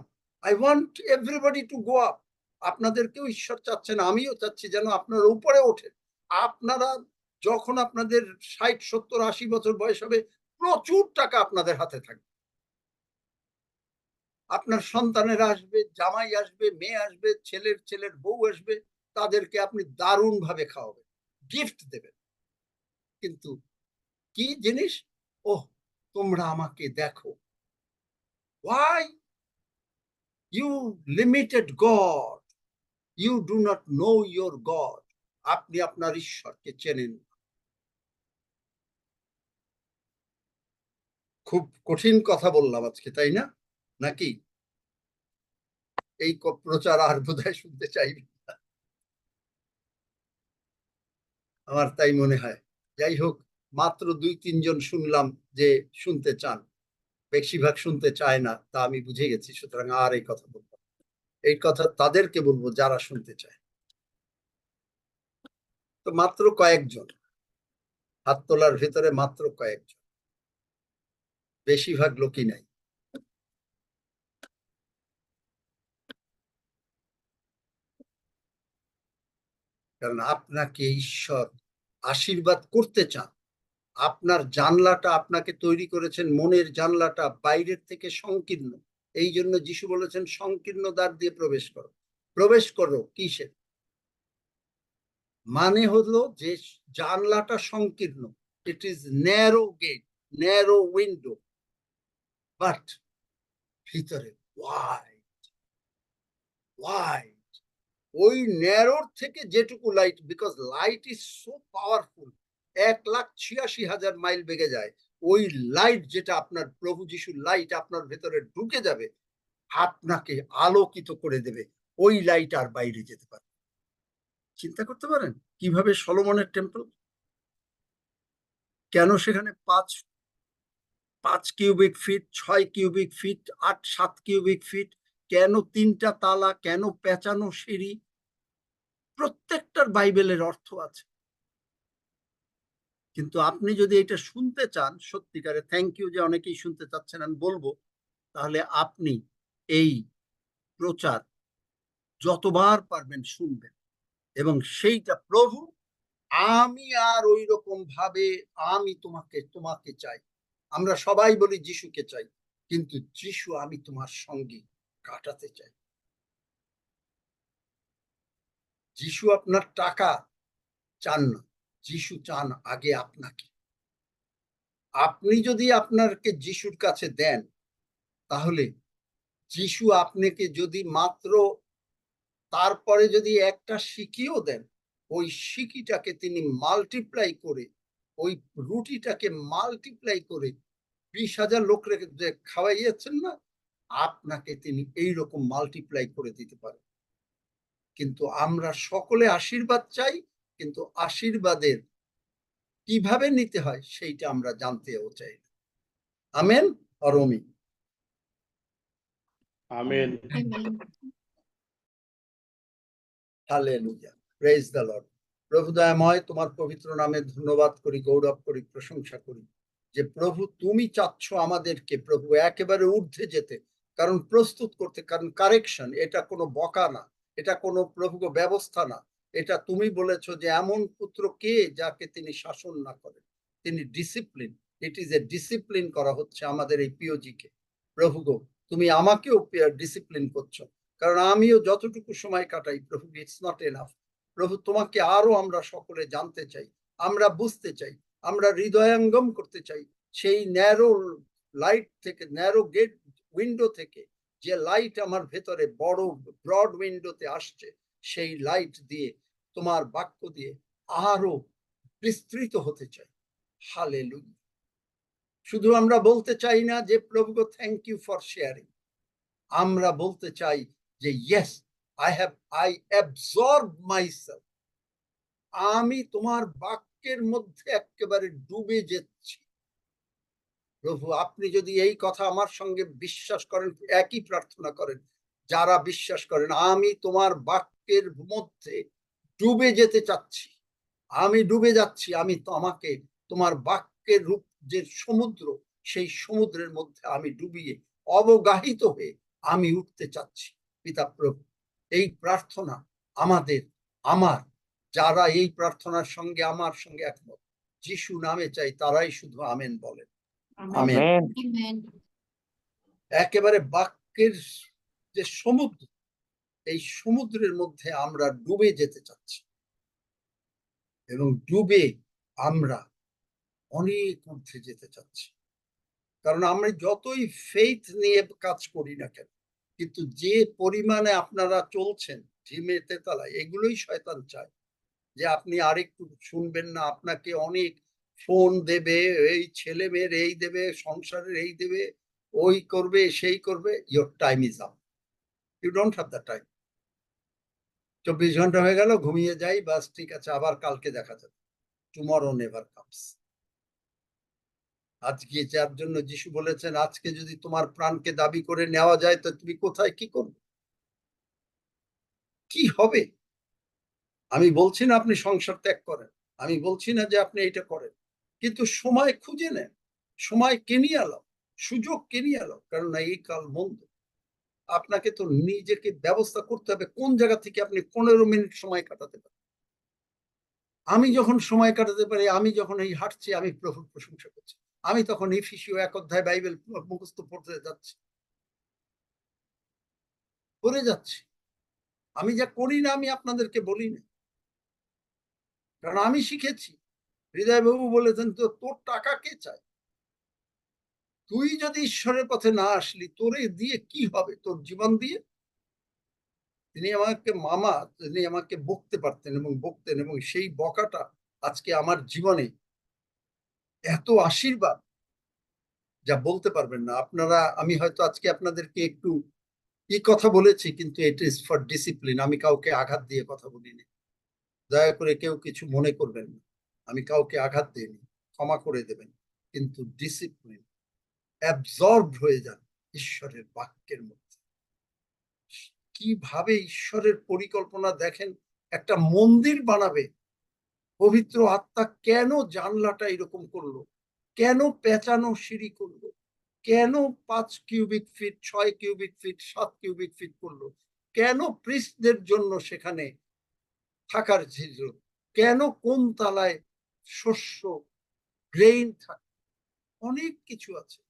I want everybody to go up. আপনাদেরকেও ঈশ্বর চাচ্ছেন, আমিও চাচ্ছি যেন আপনারা উপরে ওঠেন। আপনারা যখন আপনাদের 60, 70, 80 বছর বয়স হবে, প্রচুর টাকা আপনাদের হাতে থাকবে। আপনার সন্তানেরা আসবে, জামাই আসবে, মেয়ে আসবে, ছেলের বউ আসবে, তাদেরকে আপনি দারুণ ভাবে খাওয়াবেন, গিফট দেবেন। কিন্তু কি জিনিস? ওহ, তোমরা আমাকে দেখো। Why? You limited God. You do not know your God. আপনি আপনার ঈশ্বরকে চেনেন না। খুব কঠিন কথা বললাম আজকে, তাই না? নাকি এই প্রচার আর বোধহয় শুনতে চাইবে না। আমার তাই মনে হয়। যাই হোক, মাত্র 2-3 জন শুনলাম যে শুনতে চান, বেশিরভাগ শুনতে চায় না, তা আমি বুঝে গেছি। সুতরাং আর এই কথা বলবো, এই কথা তাদেরকে বলবো যারা শুনতে চায়। তো মাত্র কয়েকজন হাত তোলার ভিতরে, মাত্র কয়েকজন, বেশিরভাগ লোকই নাই। কারণ আপনাকে ঈশ্বর আশীর্বাদ করতে চান। আপনার জানলাটা আপনাকে তৈরি করেছেন, মনের জানলাটা বাইরের থেকে সংকীর্ণ। এই জন্য যিশু বলেছেন সংকীর্ণ দ্বার দিয়ে প্রবেশ করো। প্রবেশ করো কিসে? মানে হলো যে জানলাটা সংকীর্ণ, it is narrow gate, narrow window, but ভিতরে ওয়াইড ওয়াইড। ওই ন্যারোর থেকে যেটুকু light, because light is so powerful, 1,86,000 mile বেগে যায়। ওই লাইট যেটা আপনার প্রভু যিশুর লাইট আপনার ভেতরে ঢুকে যাবে, আপনাকে আলোকিত করে দেবে। ওই লাইট আর বাইরে যেতে পারে। চিন্তা করতে পারেন কিভাবে সলোমনের টেম্পল, কেন সেখানে 5 cubic feet, 6 cubic feet, 8-7 cubic feet, কেন 3টা তালা, কেন পেঁচানো সিঁড়ি, প্রত্যেকটার বাইবেলের অর্থ আছে। কিন্তু আপনি যদি এটা শুনতে চান সত্যিকারে, থ্যাংক ইউ যে অনেকেই শুনতে চাচ্ছেন, আমি বলবো তাহলে আপনি এই প্রচার যতবার পারবেন শুনবেন। এবং সেইটা প্রভু, আমি আর ওই রকম ভাবে আমি তোমাকে চাই। আমরা সবাই বলি যিশুকে চাই, কিন্তু যিশু আমি তোমার সঙ্গে কাটাতে চাই। যিশু আপনার টাকা চান না, যিশু চান আগে আপনাকে। আপনি যদি আপনাকে যিশুর কাছে দেন, তাহলে যিশু আপনাকে যদি মাত্র তারপরে যদি একটা শিখিও দেন, ওই শিকিটাকে তিনি মাল্টিপ্লাই করে, ওই রুটিটাকে মাল্টিপ্লাই করে 20,000 লোককে যে খাওয়াইয়াছেন না, আপনাকে তিনি এইরকম মাল্টিপ্লাই করে দিতে পারেন। কিন্তু আমরা সকলে আশীর্বাদ চাই, কিন্তু আশীর্বাদের কিভাবে নিতে হয় সেইটা আমরা জানতেও চাই। আমেন আর আমিন। Amen. Hallelujah, praise the Lord. প্রভু দয়াময়, তোমার পবিত্র নামে ধন্যবাদ করি, গৌরব করি, প্রশংসা করি যে প্রভু তুমি চাচ্ছ আমাদেরকে প্রভু একেবারে ঊর্ধ্বে যেতে, কারণ প্রস্তুত করতে, কারণ কারেকশন এটা কোনো বকা না, এটা কোনো প্রভু ব্যবস্থা না। এটা তুমি বলেছো যে এমন পুত্র কে যাকে তিনি শাসন না করেন, তিনি discipline. It is a discipline করা হচ্ছে আমাদের এই পিওজিকে। প্রভু গো, তুমি আমাকেও ডিসিপ্লিন করছো, কারণ আমিও যতটুকু সময় কাটাই প্রভু, ইটস নট এনাফ। প্রভু তোমাকে আরো আমরা সকলে জানতে চাই, আমরা বুঝতে চাই, আমরা হৃদয়ঙ্গম করতে চাই। সেই ন্যারো লাইট থেকে, ন্যারো গেট উইন্ডো থেকে যে লাইট আমার ভেতরে বড় ব্রড উইন্ডোতে আসছে, সেই লাইট দিয়ে, তোমার বাক্য দিয়ে আরো বিস্তৃত হতে চাই। হালেলুয়া। শুধু আমরা বলতে চাই না যে প্রভু গো থ্যাংক ইউ ফর শেয়ারিং, আমরা বলতে চাই যে ইয়েস, I absorb myself, আমি তোমার বাক্যের মধ্যে একেবারে ডুবে যাচ্ছি। প্রভু আপনি যদি এই কথা আমার সঙ্গে বিশ্বাস করেন, একই প্রার্থনা করেন যারা বিশ্বাস করেন, আমি তোমার বাক্যের মধ্যে ডুবে যেতে চাচ্ছি, আমি ডুবে যাচ্ছি, আমি তো আমাকে তোমার বাক্যের রূপ যে সমুদ্র, সেই সমুদ্রের মধ্যে আমি ডুবিয়ে অবগাহিত হয়ে আমি উঠতে চাচ্ছি। পিতা প্রভু, এই প্রার্থনা আমার যারা এই প্রার্থনার সঙ্গে আমার সঙ্গে একমত যিশু নামে চাই, তারাই শুধু আমেন বলেন। আমেন। আমেন। একেবারে বাক্যের যে সমুদ্র, এই সমুদ্রের মধ্যে আমরা ডুবে যেতে চাচ্ছি, এবং ডুবে আমরা অনেক ঊর্ধ্বে যেতে চাচ্ছি। কারণ আমরা যতই ফেইথ নিয়ে কাজ করি না কেন, কিন্তু যে পরিমাণে আপনারা চলছেন ঝিমে তেতালায়, এগুলোই শয়তান চায় যে আপনি আরেকটু শুনবেন না, আপনাকে অনেক ফোন দেবে, এই ছেলে মেয়ের এই দেবে, সংসারের এই দেবে, ওই করবে, সেই করবে। Your time is up, you don't have the time. 24 ঘন্টা হয়ে গেল, ঘুমিয়ে যাই, বাস ঠিক আছে, আবার কালকে দেখা যাবে। Tomorrow never comes. আজকে যার জন্য যিশু বলেছেন, আজকে যদি তোমার প্রাণকে দাবি করে নেওয়া যায়, তো তুমি কোথায় কি করবে, কি হবে? আমি বলছি না আপনি সংসার ত্যাগ করেন, আমি বলছি না যে আপনি এটা করেন, কিন্তু সময় খুঁজে নেন, সময় কিনিয়ে আলো, সুযোগ কিনিয়ে আলো, কারণ এই কাল মন্দ। আপনাকে তো নিজেকে ব্যবস্থা করতে হবে কোন জায়গা থেকে আপনি 15 মিনিট সময় কাটাতে পারেন। আমি যখন সময় কাটাতে পারি, আমি যখন এই হাঁটছি, আমি প্রভুর প্রশংসা করছি। আমি তখন ইফিসীয় 1 অধ্যায় বাইবেল মুখস্থ পড়তে যাচ্ছি, করে যাচ্ছি। আমি যা করি না, আমি আপনাদেরকে বলি না, কারণ আমি শিখেছি। হৃদয়বাবু বলেছেন, তো তোর টাকা কে চায়? তুই যদি ঈশ্বরের পথে না আসলি, তোরে দিয়ে কি হবে, তোর জীবন দিয়ে? তিনি আমাকে মামা, তিনি আমাকে বকতে পারতেন এবং বকতেন, এবং সেই বকাটা আজকে আমার জীবনে এত আশীর্বাদ যা বলতে পারবেন না আপনারা। আমি হয়তো আজকে আপনাদেরকে একটু কথা বলেছি, কিন্তু ইট ইজ ফর ডিসিপ্লিন। আমি কাউকে আঘাত দিয়ে কথা বলিনি, দয়া করে কেউ কিছু মনে করবেন না। আমি কাউকে আঘাত দিইনি, ক্ষমা করে দেবেন। কিন্তু ডিসিপ্লিন, অ্যাবজর্ব হয়ে যান ঈশ্বরের বাক্যের মধ্যে। কিভাবে ঈশ্বরের পরিকল্পনা দেখেন, একটা মন্দির বানাবে, পবিত্র আত্মা কেন জানলাটা এরকম করলো, কেন পেঁচানো সিঁড়ি করলো, কেন 5 cubic feet, 6 cubic feet, 7 cubic feet করলো, কেন প্রিস্টদের জন্য সেখানে থাকার ছিল, কেন কোন তালায় শস্য গ্রেইন থাকে, অনেক কিছু আছে।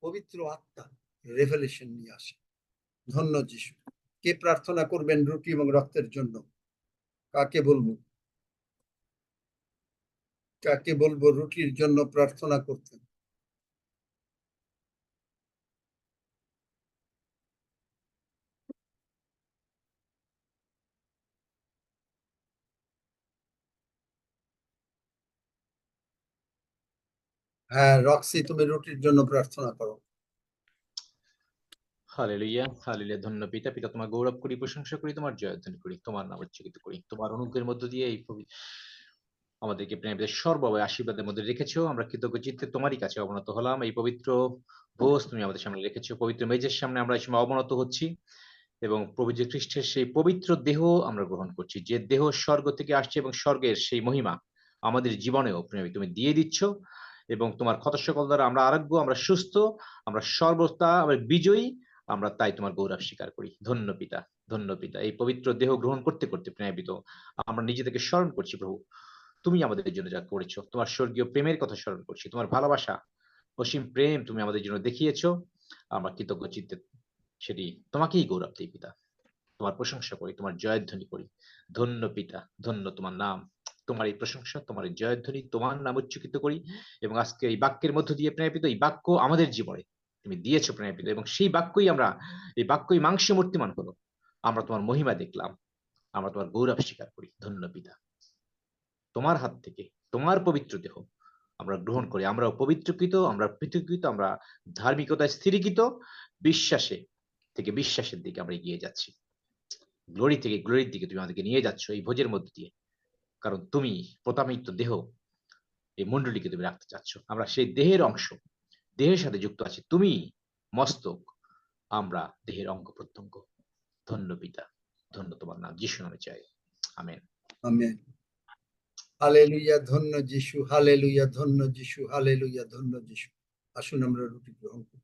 পবিত্র আত্মা রেভেলেশন নিয়ে আসে। ধন্য যিশু। কে প্রার্থনা করবেন রুটি এবং রক্তের জন্য? কাকে বলবো, কাকে বলবো রুটির জন্য প্রার্থনা করতে? হ্যাঁ, রক্সি, তুমি রুটির জন্য প্রার্থনা করো। Hallelujah, hallelujah. ধন্য পিতা, পিতা তোমার গৌরব করি, প্রশংসা করি, তোমার জয়ধ্বনি করি, তোমার নাম উচ্চারিত করি। তোমার অনুগ্রহের মধ্য দিয়ে এই আমাদেরকে প্রেমের সর্বভাবে আশীর্বাদের মধ্যে রেখেছো। আমরা কৃতজ্ঞ চিত্তে তোমারই কাছে অবনত হলাম। এই পবিত্র ভোজ তুমি আমাদের সামনে রেখেছো, পবিত্র মেজের সামনে আমরা এই সময় অবনত হচ্ছি, এবং প্রভু যে খ্রিস্টের সেই পবিত্র দেহ আমরা গ্রহণ করছি, যে দেহ স্বর্গ থেকে আসছে, এবং স্বর্গের সেই মহিমা আমাদের জীবনেও তুমি দিয়ে দিচ্ছ। এবং তোমার ক্ষত সকল দ্বারা আমরা আরোগ্য, আমরা সুস্থ, আমরা সর্বদা আমরা বিজয়ী। আমরা তাই তোমার গৌরব স্বীকার করি। ধন্য পিতা, ধন্য পিতা। এই পবিত্র দেহ গ্রহণ করতে করতে প্রেমিত আমরা নিজেদেরকে স্মরণ করছি প্রভু, তুমি আমাদের জন্য যা করেছো। তোমার স্বর্গীয় প্রেমের কথা স্মরণ করছি, তোমার ভালোবাসা, অসীম প্রেম তুমি আমাদের জন্য দেখিয়েছো। আমরা কৃতজ্ঞ চিত্তে সেটি তোমাকেই গৌরব দিই পিতা। তোমার প্রশংসা করি, তোমার জয়ধ্বনি করি। ধন্য পিতা, ধন্য তোমার নাম, তোমার এই প্রশংসা, তোমার এই জয়ধ্বনি, তোমার নাম উচ্চকিত করি। এবং আজকে এই বাক্যের মধ্য দিয়ে প্রেমিত, এই বাক্য আমাদের জীবনে তুমি দিয়েছো প্রেমিত, এবং সেই বাক্যই আমরা, এই বাক্যই মাংসে মূর্তিমান হলো। আমরা তোমার মহিমা দেখলাম, আমরা তোমার গৌরব স্বীকার করি। ধন্য পিতা, তোমার হাত থেকে তোমার পবিত্র দেহ আমরা গ্রহণ করি। আমরাও পবিত্রকৃত, আমরা পৃথকীকৃত, আমরা ধার্মিকতায় স্থিরীকৃত, বিশ্বাসে থেকে বিশ্বাসের দিকে আমরা এগিয়ে যাচ্ছি। গ্লোরি থেকে গ্লোরির দিকে তুমি আমাদেরকে নিয়ে যাচ্ছ এই ভোজের মধ্যে দিয়ে, কারণ তুমি প্রতামিত দেহ, এই মণ্ডলীকে তুমি রাখতে চাচ্ছ। আমরা সেই দেহের অংশ, দেহের সাথে যুক্ত আছি। তুমি মস্তক, আমরা দেহের অঙ্গ প্রত্যঙ্গ। ধন্য পিতা, ধন্য তোমার নাম, যিশু নামে চাই, আমেন। আমেন। হালেলুয়া, ধন্য যিশু, হালেলুয়া, ধন্য যিশু, হালেলুয়া, ধন্য যিশু। আসুন আমরা রুটি গ্রহণ করি।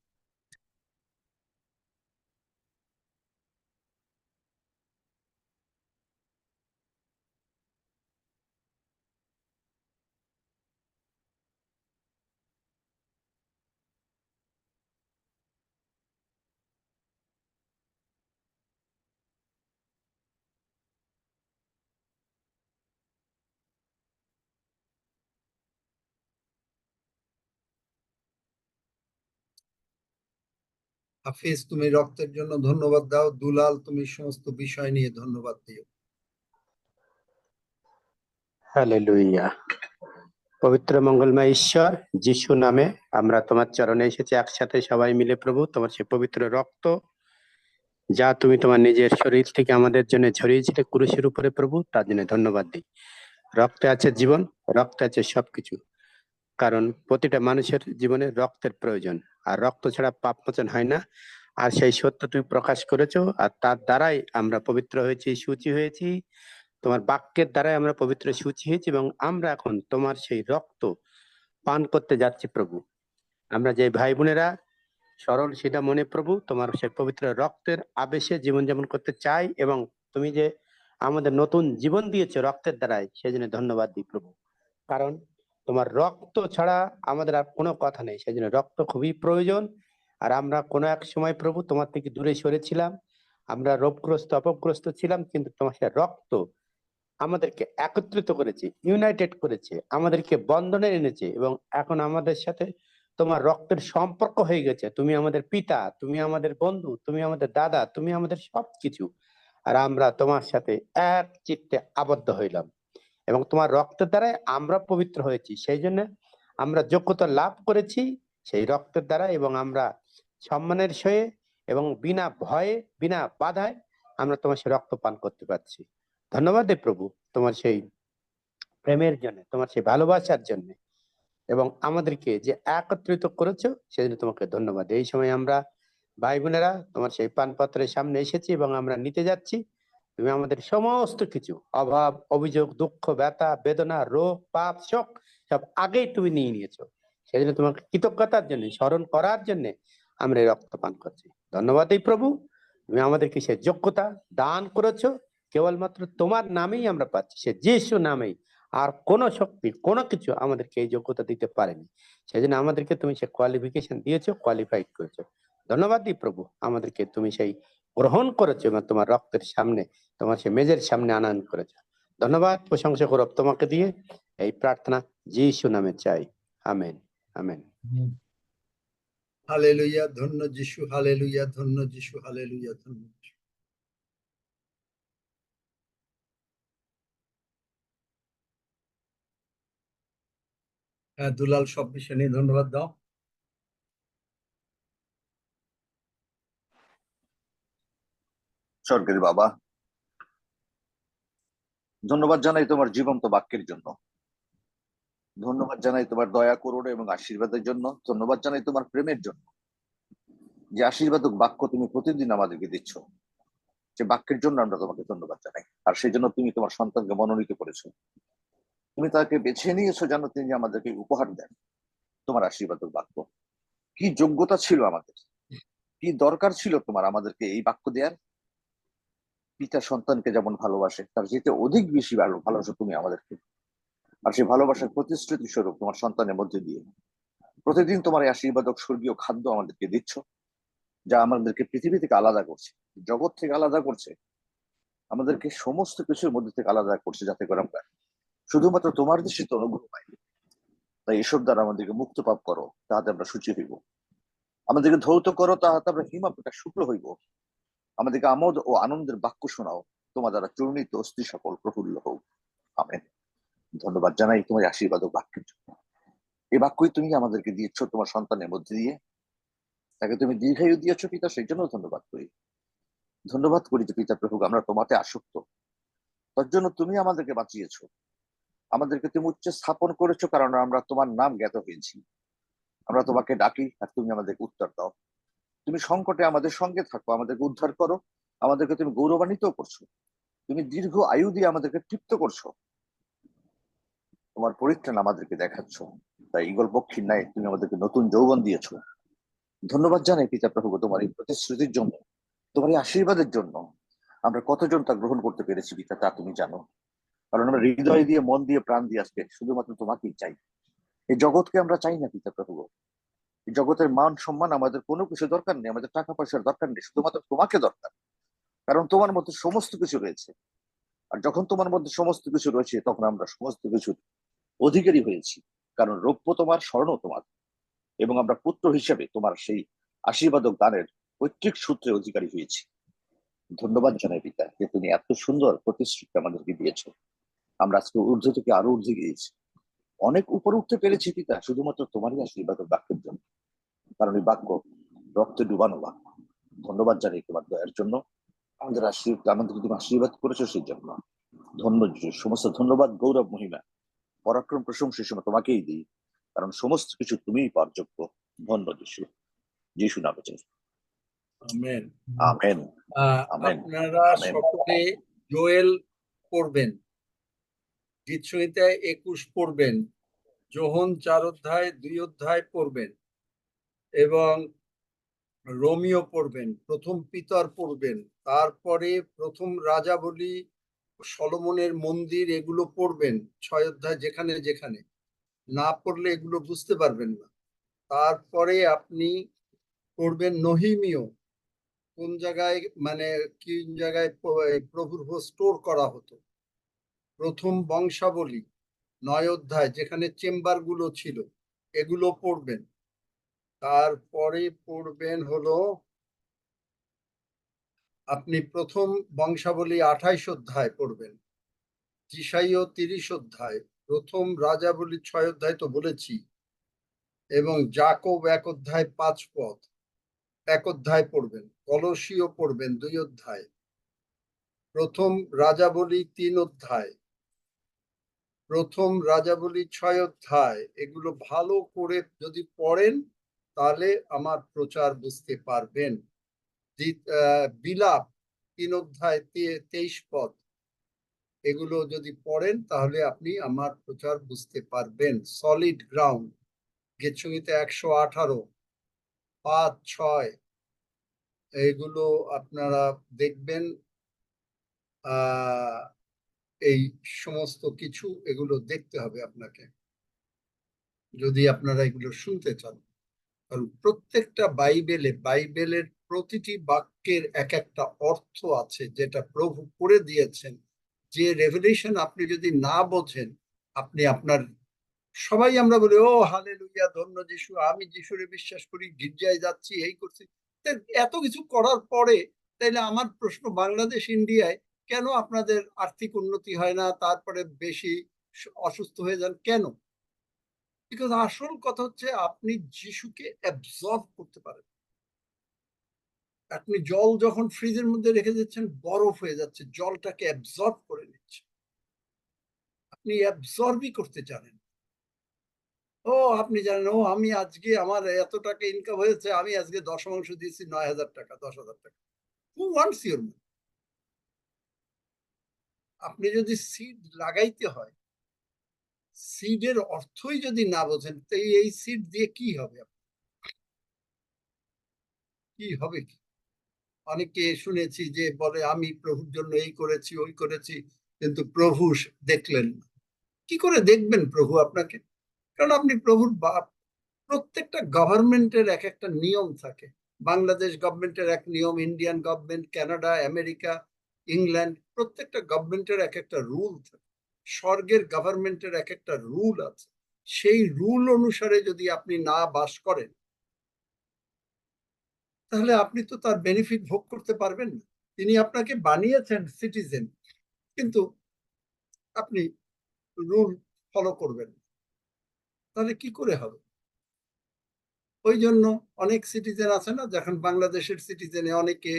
হাফিজ, তুমি রক্তের জন্য ধন্যবাদ দাও। দুলাল, তুমি সমস্ত বিষয় নিয়ে ধন্যবাদ দিও। হালেলুয়া। পবিত্র মঙ্গলময় ঈশ্বর, যিশু নামে আমরা তোমার চরণে এসেছি একসাথে সবাই মিলে প্রভু। তোমার সেই পবিত্র রক্ত যা তুমি তোমার নিজের শরীর থেকে আমাদের জন্য ঝরিয়েছিলে ক্রুশের উপরে প্রভু, তার জন্য ধন্যবাদ দিই। রক্তে আছে জীবন, রক্তে আছে সবকিছু। কারণ প্রতিটা মানুষের জীবনে রক্তের প্রয়োজন, আর রক্ত ছাড়া পাপ মোচন হয় না। আর সেই সত্য তুমি প্রকাশ করেছো, আর তার দ্বারাই আমরা পবিত্র হয়েছি, সূচি হয়েছি। তোমার বাক্যের দ্বারাই আমরা পবিত্র সূচি হয়েছি, এবং আমরা এখন তোমার সেই রক্ত পান করতে যাচ্ছি প্রভু। আমরা যে ভাই বোনেরা সরল সেটা মনে প্রভু তোমার সেই পবিত্র রক্তের আবেশে জীবনযাপন করতে চাই, এবং তুমি যে আমাদের নতুন জীবন দিয়েছো রক্তের দ্বারাই, সেই জন্য ধন্যবাদ দিই প্রভু। কারণ তোমার রক্ত ছাড়া আমাদের আর কোনো কথা নেই, সেই জন্য রক্ত খুবই প্রয়োজন। আর আমরা কোনো এক সময় প্রভু তোমার থেকে দূরে সরেছিলাম, আমরা রোগগ্রস্ত অপগ্রস্ত ছিলাম, কিন্তু তোমার সেই রক্ত আমাদেরকে একত্রিত করেছে, ইউনাইটেড করেছে, আমাদেরকে বন্ধনে এনেছে, এবং এখন আমাদের সাথে তোমার রক্তের সম্পর্ক হয়ে গেছে। তুমি আমাদের পিতা, তুমি আমাদের বন্ধু, তুমি আমাদের দাদা, তুমি আমাদের সবকিছু। আর আমরা তোমার সাথে এক চিত্তে আবদ্ধ হইলাম, এবং তোমার রক্তের দ্বারাই আমরা পবিত্র হয়েছি। সেই জন্য আমরা যোগ্যতা লাভ করেছি সেই রক্তের দ্বারা, এবং আমরা সম্মানের সয়ে এবং বিনা ভয়ে বিনা বাধায় আমরা তোমার সেই রক্ত পান করতে পারছি। ধন্যবাদ দে প্রভু তোমার সেই প্রেমের জন্য, তোমার সেই ভালোবাসার জন্য, এবং আমাদেরকে যে একত্রিত করেছো সেজন্য তোমাকে ধন্যবাদ। এই সময় আমরা ভাই বোনেরা তোমার সেই পানপাত্রের সামনে এসেছি, এবং আমরা নিতে যাচ্ছি। তুমি আমাদের সমস্ত কিছু অভাব, অভিযোগ, দুঃখ, ব্যথা, বেদনা, রোগ, পাপ, শোক সব আগেই তুমি নিয়ে নিয়েছো। সেজন্য তোমাকে কৃতজ্ঞতার জন্য, স্মরণ করার জন্য আমরা এই রক্ত পান করছি। ধন্যবাদ এই প্রভু, তুমি আমাদেরকে সেই যোগ্যতা দান করেছো। কেবলমাত্র তোমার নামেই আমরা পাচ্ছি, সে যিশু নামেই। আর কোনো শক্তি, কোনো কিছু আমাদেরকে এই যোগ্যতা দিতে পারেনি। সেই জন্য আমাদেরকে তুমি সে কোয়ালিফিকেশন দিয়েছো, কোয়ালিফাইড করেছো। ধন্যবাদ দিই প্রভু, আমাদেরকে তুমি সেই গ্রহণ করেছো, এবং তোমার রক্তের সামনে, তোমার সেই মেজের সামনে আনয়ন করেছো। ধন্যবাদ, প্রশংসা করব তোমাকে দিয়ে। এই প্রার্থনা যিশু নামে চাই, আমেন, আমেন। হালেলুয়া, ধন্য যিশু, হালেলুয়া, ধন্য যিশু, হালেলুয়া, ধন্য যিশু। হ্যাঁ দুলাল, সব বিষয় নিয়ে ধন্যবাদ দাও। স্বর্গের বাবা, ধন্যবাদ জানাই তোমার জীবন্ত বাক্যের জন্য, ধন্যবাদ জানাই তোমার দয়া করুণা এবং আশীর্বাদের জন্য, ধন্যবাদ জানাই তোমার প্রেমের জন্য, যে আশীর্বাদক বাক্য তুমি প্রতিদিন আমাদেরকে দিচ্ছ। যে বাক্যের জন্য আমরা তোমাকে ধন্যবাদ জানাই। আর সেই জন্য তুমি তোমার সন্তানকে মনোনীত করেছো, তুমি তাকে বেছে নিয়েছো যেন তিনি আমাদেরকে উপহার দেন তোমার আশীর্বাদক বাক্য। কি যোগ্যতা ছিল আমাদের, কি দরকার ছিল তোমার আমাদেরকে এই বাক্য দেওয়ার। পিতা সন্তানকে যেমন ভালোবাসে, তার যেতে অধিক বেশি ভালোবাসো তুমি আমাদেরকে। আর সেই ভালোবাসার প্রতিশ্রুতি স্বরূপ তোমার সন্তানের মধ্যে দিয়ে প্রতিদিন তোমার এই আশীর্বাদক স্বর্গীয় খাদ্য আমাদেরকে দিচ্ছ, যা আমাদেরকে পৃথিবী থেকে আলাদা করছে, জগৎ থেকে আলাদা করছে, আমাদেরকে সমস্ত কিছুর মধ্যে থেকে আলাদা করছে, যাতে করে আমরা শুধুমাত্র তোমার দৃষ্টিতে অনুগ্রহ পাই। তাই এসব দ্বারা আমাদেরকে মুক্ত পাপ করো, তাহাতে আমরা সূচি হইব। আমাদেরকে ধৌত করো, তাহাতে আমরা হিমা প্রকাশ শুক্র হইব। আমাদেরকে আমোদ ও আনন্দের বাক্য শোনাও, তোমার দ্বারা চূর্ণিত অস্থি সকল প্রফুল্ল হোক। আমেন। ধন্যবাদ জানাই তোমার আশীর্বাদক বাক্যের জন্য। এই বাক্যই তুমি আমাদেরকে দিয়েছ তোমার সন্তানের মধ্যে দিয়ে, তাকে তুমি দীর্ঘায়ু দিয়েছো পিতা, সেই জন্য ধন্যবাদ করি। ধন্যবাদ করি যে পিতা প্রভু, আমরা তোমাতে আসক্ত, তার জন্য তুমি আমাদেরকে বাঁচিয়েছো, আমাদেরকে তুমি উচ্চ স্থাপন করেছো, কারণ আমরা তোমার নাম জ্ঞাত হয়েছি। আমরা তোমাকে ডাকি আর তুমি আমাদেরকে উত্তর দাও। তুমি সংকটে আমাদের সঙ্গে থাকো, আমাদেরকে উদ্ধার করো, আমাদেরকে তুমি গৌরবান্বিত করছো, তুমি দীর্ঘ আয়ু দিয়ে আমাদেরকে তৃপ্ত করছো, তোমার পরিত্রাণ আমাদেরকে দেখাচ্ছ। তাই ঈগল পক্ষীর ন্যায় তুমি আমাদেরকে নতুন যৌবন দিয়েছো। ধন্যবাদ জানাই পিতা প্রভু তোমার এই প্রতিশ্রুতির জন্য, তোমার এই আশীর্বাদের জন্য। আমরা কতজন তা গ্রহণ করতে পেরেছি পিতা, তা তুমি জানো। কারণ আমরা হৃদয় দিয়ে, মন দিয়ে, প্রাণ দিয়ে আজকে শুধুমাত্র তোমাকেই চাই। এই জগৎকে আমরা চাই না পিতা প্রভু। এই জগতের মান সম্মান আমাদের কোনো কিছু দরকার নেই, আমাদের টাকা পয়সার দরকার নেই, শুধুমাত্র তোমাকে দরকার। কারণ তোমার মধ্যে সমস্ত কিছু রয়েছে। আর যখন তোমার মধ্যে সমস্ত কিছু রয়েছে, তখন আমরা সমস্ত কিছুর অধিকারী হয়েছি। কারণ রৌপ্য তোমার, স্বর্ণ তোমার, এবং আমরা পুত্র হিসেবে তোমার সেই আশীর্বাদক দানের পৈতৃক সূত্রে অধিকারী হয়েছি। ধন্যবাদ জানাই পিতা যে তুমি এত সুন্দর প্রতিশ্রুতি আমাদেরকে দিয়েছো। আমরা আজকে ঊর্ধ্ব থেকে আরো ঊর্ধ্বে গিয়েছি, অনেক উপরে উঠতে পেরেছি পিতা, শুধুমাত্র তোমারই আশীর্বাদ ও বাক্যের জন্য। কারণ এই বাক্য রক্তে ডুবানো বাক্য। ধন্যবাদ জানাই তোমার দয়ার জন্য, আমাদের তুমি আশীর্বাদ করেছো সেই জন্য। ধন্য যিশু, সমস্ত ধন্যবাদ, গৌরব, মহিমা, পরাক্রম, প্রশংসা সময় তোমাকেই দিই, কারণ সমস্ত কিছু তুমিই পাওয়ার যোগ্য। ধন্য যিশু, যিশু নামে চাই, আমেন। আমেন। আমেন। আপনারা আমেন। সকলে জোয়েল পড়বেন, গীতসংহিতায় 21 পড়বেন, যোহন 4 অধ্যায় 2 অধ্যায় পড়বেন এবং রোমিও পড়বেন, প্রথম পিতর পড়বেন, তারপরে প্রথম রাজাবলী, সলোমনের মন্দির, এগুলো পড়বেন 6 অধ্যায় যেখানে যেখানে। না পড়লে এগুলো বুঝতে পারবেন না। তারপরে আপনি পড়বেন নহিমীয়, কোন জায়গায় মানে কোন জায়গায় প্রভুর ভোজ স্টোর করা হতো। প্রথম বংশাবলী 9 অধ্যায় যেখানে চেম্বার গুলো ছিল, এগুলো পড়বেন। তারপরে পড়বেন হলো আপনি প্রথম বংশাবলী 28 অধ্যায় পড়বেন, যিশাইয় 30 অধ্যায়, প্রথম রাজাবলী 6 অধ্যায় তো বলেছি, এবং যাকব 1 অধ্যায় 5 পদ 1 অধ্যায় পড়বেন, কলসীয় পড়বেন 2 অধ্যায়, প্রথম রাজাবলী 3 অধ্যায়, প্রথম রাজাবলী 6 অধ্যায়। এগুলো ভালো করে যদি পড়েন তাহলে আমার প্রচার বুঝতে পারবেন। বিলাপ 3 অধ্যায় 23 পদ, এগুলো যদি পড়েন তাহলে আপনি আমার প্রচার বুঝতে পারবেন। সলিড গ্রাউন্ড, গীতসংহিতা 118, 5, 6, এইগুলো আপনারা দেখবেন। এই সমস্ত কিছু এগুলো দেখতে হবে আপনাকে যদি আপনারা এগুলো শুনতে চান। কারণ প্রত্যেকটা বাইবেলের প্রতিটি বাক্যের এক একটা অর্থ আছে, যেটা প্রভু করে দিয়েছেন। যে রেভেলেশন আপনি যদি না বোঝেন, আপনি আপনার সবাই আমরা বলি ও হালেলুয়া, ধন্য যিশু, আমি যিশুরে বিশ্বাস করি, গির্জায় যাচ্ছি, এই করছি। এত কিছু করার পরে তাইলে আমার প্রশ্ন, বাংলাদেশ ইন্ডিয়ায় কেন আপনাদের আর্থিক উন্নতি হয় না, তারপরে বেশি অসুস্থ হয়ে যান কেন? বিকজ আসল কথা হচ্ছে আপনি যিশুকে অ্যাবজর্ব করতে পারেন। আপনি জল যখন ফ্রিজের মধ্যে রেখে দিচ্ছেন, বরফ হয়ে যাচ্ছে, জলটাকে অ্যাবজর্ব করে নিচ্ছে। আপনি অ্যাবজর্বই করতে জানেন। ও আপনি জানেন, ও আমি আজকে আমার এত টাকা ইনকাম হয়েছে, আমি আজকে দশমাংশ দিয়েছি 9,000 টাকা, 10,000 টাকা। হু ওয়ান্টস ইউর মানি? আপনি যদি সিড লাগাইতে হয়, সিডের অর্থই যদি না বোঝেন, তো এই সিড দিয়ে কি হবে? কি হবে কি? অনেকে শুনেছি যে বলে আমি প্রভুর জন্য এই করেছি ওই করেছি, কিন্তু প্রভু দেখলেন না। কি করে দেখবেন প্রভু আপনাকে? কারণ আপনি প্রভুর বাপ। প্রত্যেকটা গভর্নমেন্টের এক একটা নিয়ম থাকে। বাংলাদেশ গভর্নমেন্টের এক নিয়ম, Indian government, Canada, America, England, প্রত্যেকটা গভর্নমেন্টের এক একটা রুল থাকে। স্বর্গের গভর্নমেন্টের এক একটা রুল আছে। সেই রুল অনুসারে যদি আপনি না বাস করেন, তাহলে আপনি তো তার বেনিফিট ভোগ করতে পারবেন না। তিনি আপনাকে বানিয়েছেন সিটিজেন, কিন্তু আপনি রুল ফলো করবেন, তাহলে কি করে হবে? ওই জন্য অনেক সিটিজেন আছে না, যখন বাংলাদেশের সিটিজেনে অনেকে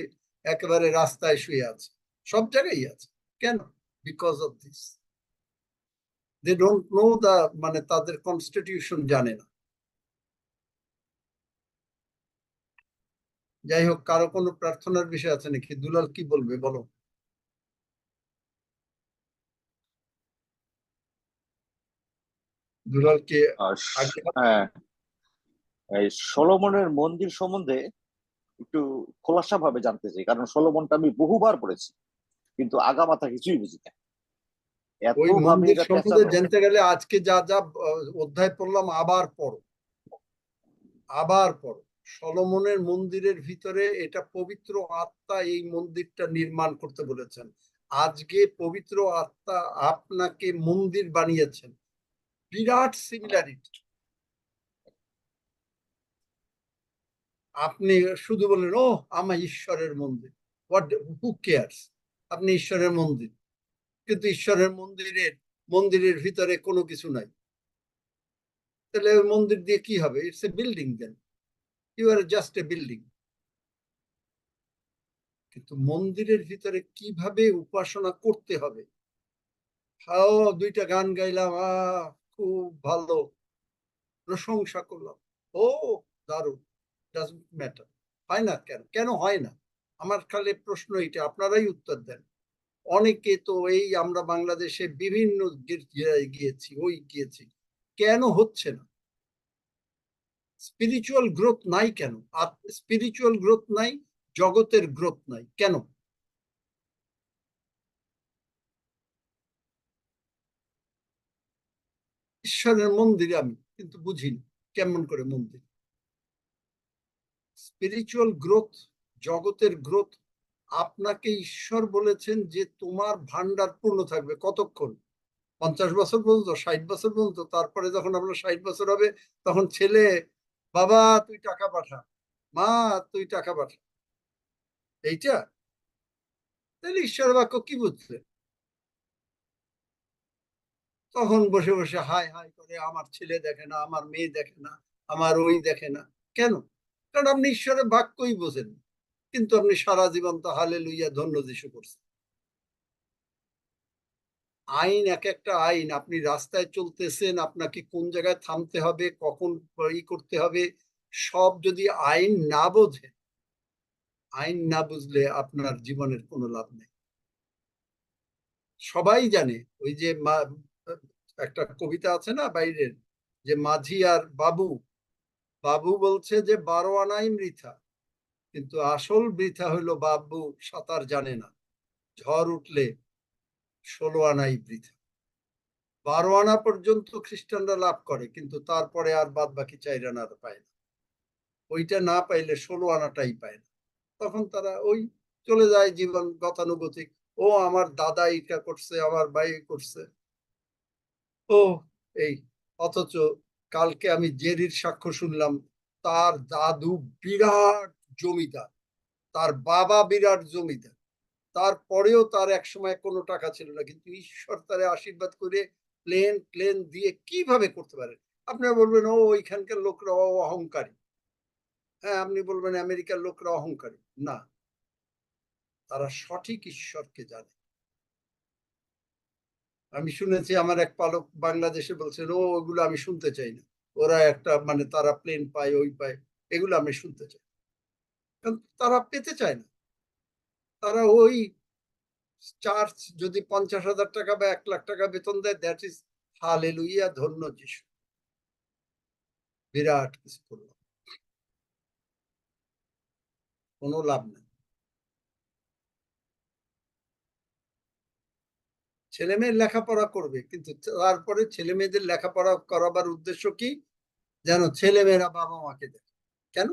একেবারে রাস্তায় শুয়ে আছে, সব জায়গায় আছে। কেন? Because of this, they don't know the, মানে তাদের কনস্টিটিউশন জানে না। যাই হোক, কারো কোনো প্রার্থনার বিষয় আছে নাকি? দুলাল কি বলবে বলো। দুলালকে আগে হ্যাঁ, এই সলোমনের মন্দির সম্বন্ধে একটু খোলাসা ভাবে জানতে চাই, কারণ সলোমনটা আমি বহুবার পড়েছি, কিন্তু আগামাথা কিছুই বুঝি না। এত ওই ভাবে মন্দির এটা সম্বন্ধে পেঁচানো। জানতে গেলে আজকে যা যা অধ্যায় পড়লাম আবার পড়ো, আবার পড়ো। সলোমনের মন্দিরের ভিতরে এটা পবিত্র আত্মা এই মন্দিরটা নির্মাণ করতে বলেছেন। আজকে পবিত্র আত্মা আপনাকে মন্দির বানিয়েছেন। বিরাট সিমিলারিটি। আপনি শুধু বললেন ও আমার ঈশ্বরের মন্দির, হোয়াট, হু কেয়ারস, আপনি ঈশ্বরের মন্দির, কিন্তু ঈশ্বরের মন্দিরের ভিতরে কোনো কিছু নাই, তাহলে ওই মন্দির দিয়ে কি হবে? It's a building, then you are just a building. কিন্তু মন্দিরের ভিতরে কিভাবে উপাসনা করতে হবে, হাও 2টা গান গাইলাম, খুব ভালো, প্রশংসা করলাম, ও দারুণ, ডাজন্ট ম্যাটার। হয় না কেন? কেন হয় না? আমার খালি প্রশ্ন এটা, আপনারাই উত্তর দেন। অনেকে তো এই আমরা বাংলাদেশে বিভিন্ন গিয়েছি, ওই গিয়েছি, কেন হচ্ছে না? স্পিরিচুয়াল গ্রোথ নাই কেন? আর স্পিরিচুয়াল গ্রোথ নাই, জগতের গ্রোথ নাই কেন? ঈশ্বরের মন্দিরে আমি কিন্তু বুঝিনি কেমন করে মন্দির। স্পিরিচুয়াল গ্রোথ, জগতের গ্রোথ, আপনাকে ঈশ্বর বলেছেন যে তোমার ভান্ডার পূর্ণ থাকবে কতক্ষণ? 50 বছর পর্যন্ত, 60 বছর পর্যন্ত। তারপরে যখন আপনার 60 বছর হবে, তখন ছেলে, বাবা তুই টাকা পাঠা, মা তুই টাকা পাঠা, এইটা? তাহলে ঈশ্বর বাক্য কি বুঝছে? তখন বসে বসে হাই হাই করে, আমার ছেলে দেখে না, আমার মেয়ে দেখে না, আমার ওই দেখে না। কেন? কারণ আপনি ঈশ্বরের বাক্যই বোঝেন, কিন্তু আপনি সারা জীবন তো হালেলুইয়া ধন্য যিশু করছেন। আইন এক একটা আইন, আপনি রাস্তায় চলতেছেন, আপনাকে কোন জায়গায় থামতে হবে, কখন ই করতে হবে, সব যদি আইন না বোঝে, আইন না বুঝলে আপনার জীবনের কোনো লাভ নেই। সবাই জানে, ওই যে একটা কবিতা আছে না বাইরের, যে মাঝি আর বাবু, বাবু বলছে যে 12 আনাই বৃথা, কিন্তু আসল বৃথা হইলো বাবু সাঁতার জানে না, ঝড় উঠলে 16 আনাই বৃথা। 12 আনা পর্যন্ত খ্রিস্টানরা লাভ করে, কিন্তু তারপরে আর বাদ বাকি 4 আনা পায় না। ওইটা না পাইলে 16 আনাটাই পায় না, তখন তারা ওই চলে যায় জীবন গতানুগতিক। ও আমার দাদা এটা করছে, আমার ভাই করছে, ও এই। অথচ কালকে আমি জেরির সাক্ষ্য শুনলাম, তার দাদু বিরাট জমিদার, তার বাবা বিরাট জমিদার, তারপরেও তার এক সময় কোনো টাকা ছিল না, কিন্তু ঈশ্বর তারে আশীর্বাদ করে প্লেন দিয়ে কিভাবে করতে পারেন? আপনারা বলবেন ও ওইখানকার লোকরা অহংকারী, হ্যাঁ আপনি বলবেন আমেরিকার লোকরা অহংকারী, না, তারা সঠিক ঈশ্বরকে জানে। আমি শুনেছি আমার এক পালক বাংলাদেশে বলছেন, ও ওগুলো আমি শুনতে চাই না, ওরা একটা মানে তারা প্লেন পায়, ওই পায়, এগুলো আমি শুনতে চাই। কারণ তারা পেতে চায় না, তারা ওই চার্চ যদি 50,000 টাকা বা 1 লাখ টাকা বেতন দেয়, দ্যাট ইজ হালেলুইয়া ধন্য যিশু, বিরাট কিছু করলো, কোনো লাভ নেই। ছেলে মেয়ের লেখাপড়া করবে, কিন্তু তারপরে ছেলে মেয়েদের লেখাপড়া করাবার উদ্দেশ্য কি? যেন ছেলে মেয়েরা বাবা মাকে দেখে। কেন?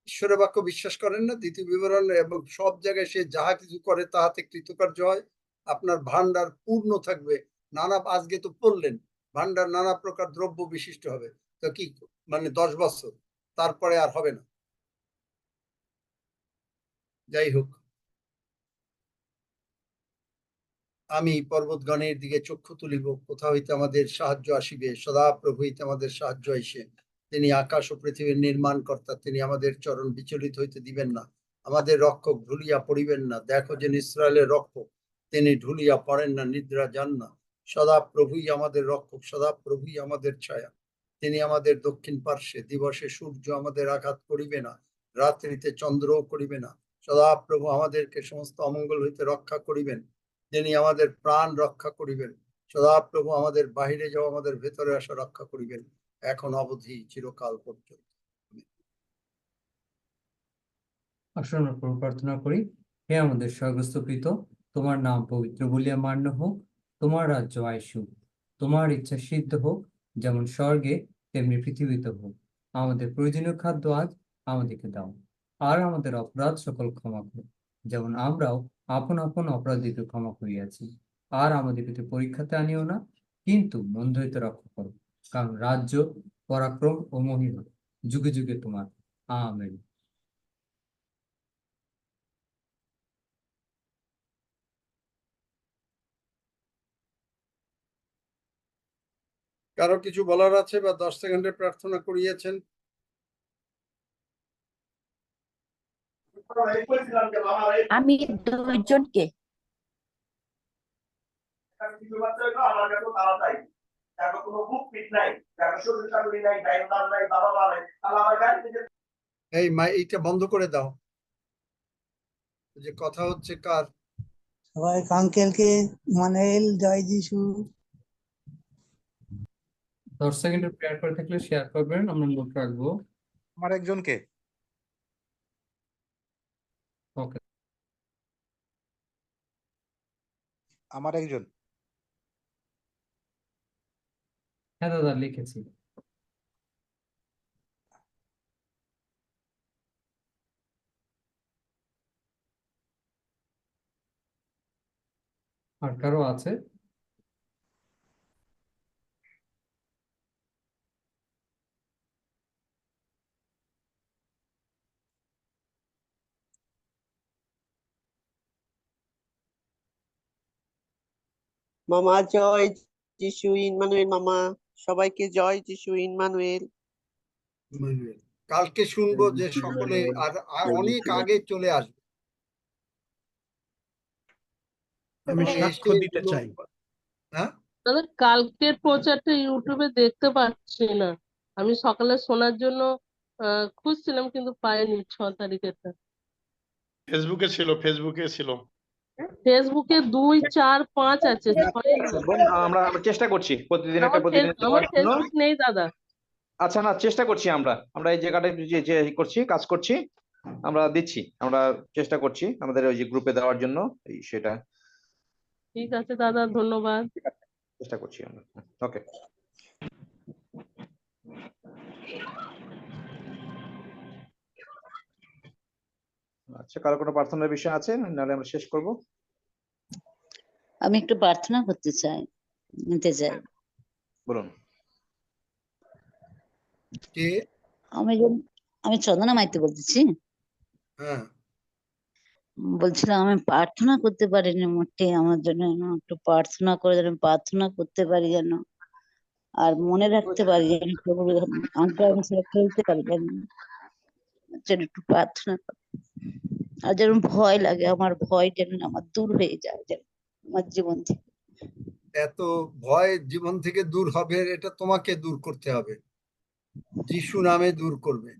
ঈশ্বরের বাক্য বিশ্বাস করেন না? 2 বিবরণ এবং সব জায়গায় সে যাহা কিছু করে তাহাতে কৃতকার্য হয়। আপনার ভান্ডার পূর্ণ থাকবে, নানা, আজকে তো পড়লেন, ভান্ডার নানা প্রকার দ্রব্য বিশিষ্ট হবে। তো কি মানে 10 বছর, তারপরে আর হবে না। যাই হোক, আমি পর্বতগণের দিকে চক্ষু তুলিব, কোথা হইতে আমাদের সাহায্য আসিবে? সদাপ্রভু হইতে আমাদের সাহায্য আইসে। তিনি আকাশ ও পৃথিবীর নির্মাণ কর্তা, তিনি আমাদের চরণ বিচলিত হইতে দিবেন না, আমাদের রক্ষক ঢুলিয়া পড়িবেন না। দেখো যে ইসরায়েলের রক্ষক, তিনি ঢুলিয়া পড়েন না, নিদ্রা যান না। সদাপ্রভুই আমাদের রক্ষক, সদাপ্রভুই আমাদের ছায়া। তিনি আমাদের দক্ষিণ পার্শ্বে, দিবসে সূর্য আমাদের আঘাত করিবে না, রাত্রিতে চন্দ্রও করিবে না। সদাপ্রভু আমাদেরকে সমস্ত অমঙ্গল হইতে রক্ষা করিবেন, যিনি আমাদের প্রাণ রক্ষা করিবেন। সদাপ্রভু আমাদের বাহিরে যাওয়া, আমাদের ভেতরে আসা রক্ষা করিবেন, এখন অবধি চিরকাল পর্যন্ত। আসুন আমরা প্রভু প্রার্থনা করি। হে আমাদের স্বর্গস্থ পিতা, তোমার নাম পবিত্র বলিয়া মান্য হোক, তোমার রাজ্য আইসুক, তোমার ইচ্ছা সিদ্ধ হোক, যেমন স্বর্গে তেমনি পৃথিবীতে হোক। আমাদের প্রয়োজনীয় খাদ্য আজ আমাদেরকে দাও, আর আমাদের অপরাধ সকল ক্ষমা করো, যেমন আমরাও আপন আপন অপরাধীকে ক্ষমা করিয়াছি। আর আমাদেরকে পরীক্ষাতে আনিও না, কিন্তু মন্দ হইতে রক্ষা করো, কারণ রাজ্য, পরাক্রম ও মহিমা যুগে যুগে তোমার। আমেন। কারো কিছু বলার আছে বা 10 সেকেন্ডের প্রার্থনা করিয়েছেন? আমি দুইজনকে এইটা বন্ধ করে দাও। যে কথা হচ্ছে কার? সবাই আঙ্কেলকে মানেল জয় যিশু। 10 সেকেন্ডের প্রেয়ার করে থাকলে শেয়ার করবেন, আমরা নোট রাখবো। আমার একজনকে ওকে। আমার একজন হ্যাঁ দাদা, লিখেছি। আর কারো আছে? মামা জয় যিশু ইম্মানুয়েল। মামা সবাইকে জয় যিশু ইম্মানুয়েল। ইমানুয়েল। কালকে শুনবো যে সকলে আর অনেক আগে চলে আসবে। আমি এবং সাক্ষ্য এসে দিতে এগুলো- চাই। হ্যাঁ, দাদা কালকের প্রচারটা ইউটিউবে দেখতে পাচ্ছি না। আমি সকালে শোনার জন্য খুঁজছিলাম কিন্তু পাইনি 6 তারিখেরটা। ফেসবুকে ছিল। ফেসবুকে 2, 4, 5 আছে, 6 নেই। বোন, আমরা চেষ্টা করছি প্রতিদিন একটা প্রতিদিন আমার দেওয়ার জন্য। ফেসবুক নেই দাদা। আচ্ছা, না চেষ্টা করছি আমরা এই জায়গাটা যে করছি, কাজ করছি, আমরা দিচ্ছি, আমরা চেষ্টা করছি আমাদের ওই যে গ্রুপে দেওয়ার জন্য সেটা ঠিক আছে দাদা, ধন্যবাদ। চেষ্টা করছি আমরা। ওকে। আচ্ছা, কারো কোনো প্রার্থনার বিষয় আছে, নাহলে আমরা শেষ করব। আমি একটু প্রার্থনা করতে চাই, নিতে চাই। বলুন। কে? আমি চন্দনা মাইতি বলতেছি। হ্যাঁ, বলছিলাম আমি প্রার্থনা করতে পারিনি মোটে, আমার জন্য যেন একটু প্রার্থনা করে যেন প্রার্থনা করতে পারি, যেন আর মনে রাখতে পারি, যেন প্রভু আঙ্কেল আমি সেটা ফেলতে পারি, যেন একটু প্রার্থনা করি। আর যেন ভয় লাগে, আমার ভয় যেন আমার দূর হয়ে যায়, যেন আমার জীবন থেকে। এত ভয় জীবন থেকে দূর হবে, এটা তোমাকে দূর করতে হবে। যিশু নামে দূর করবে।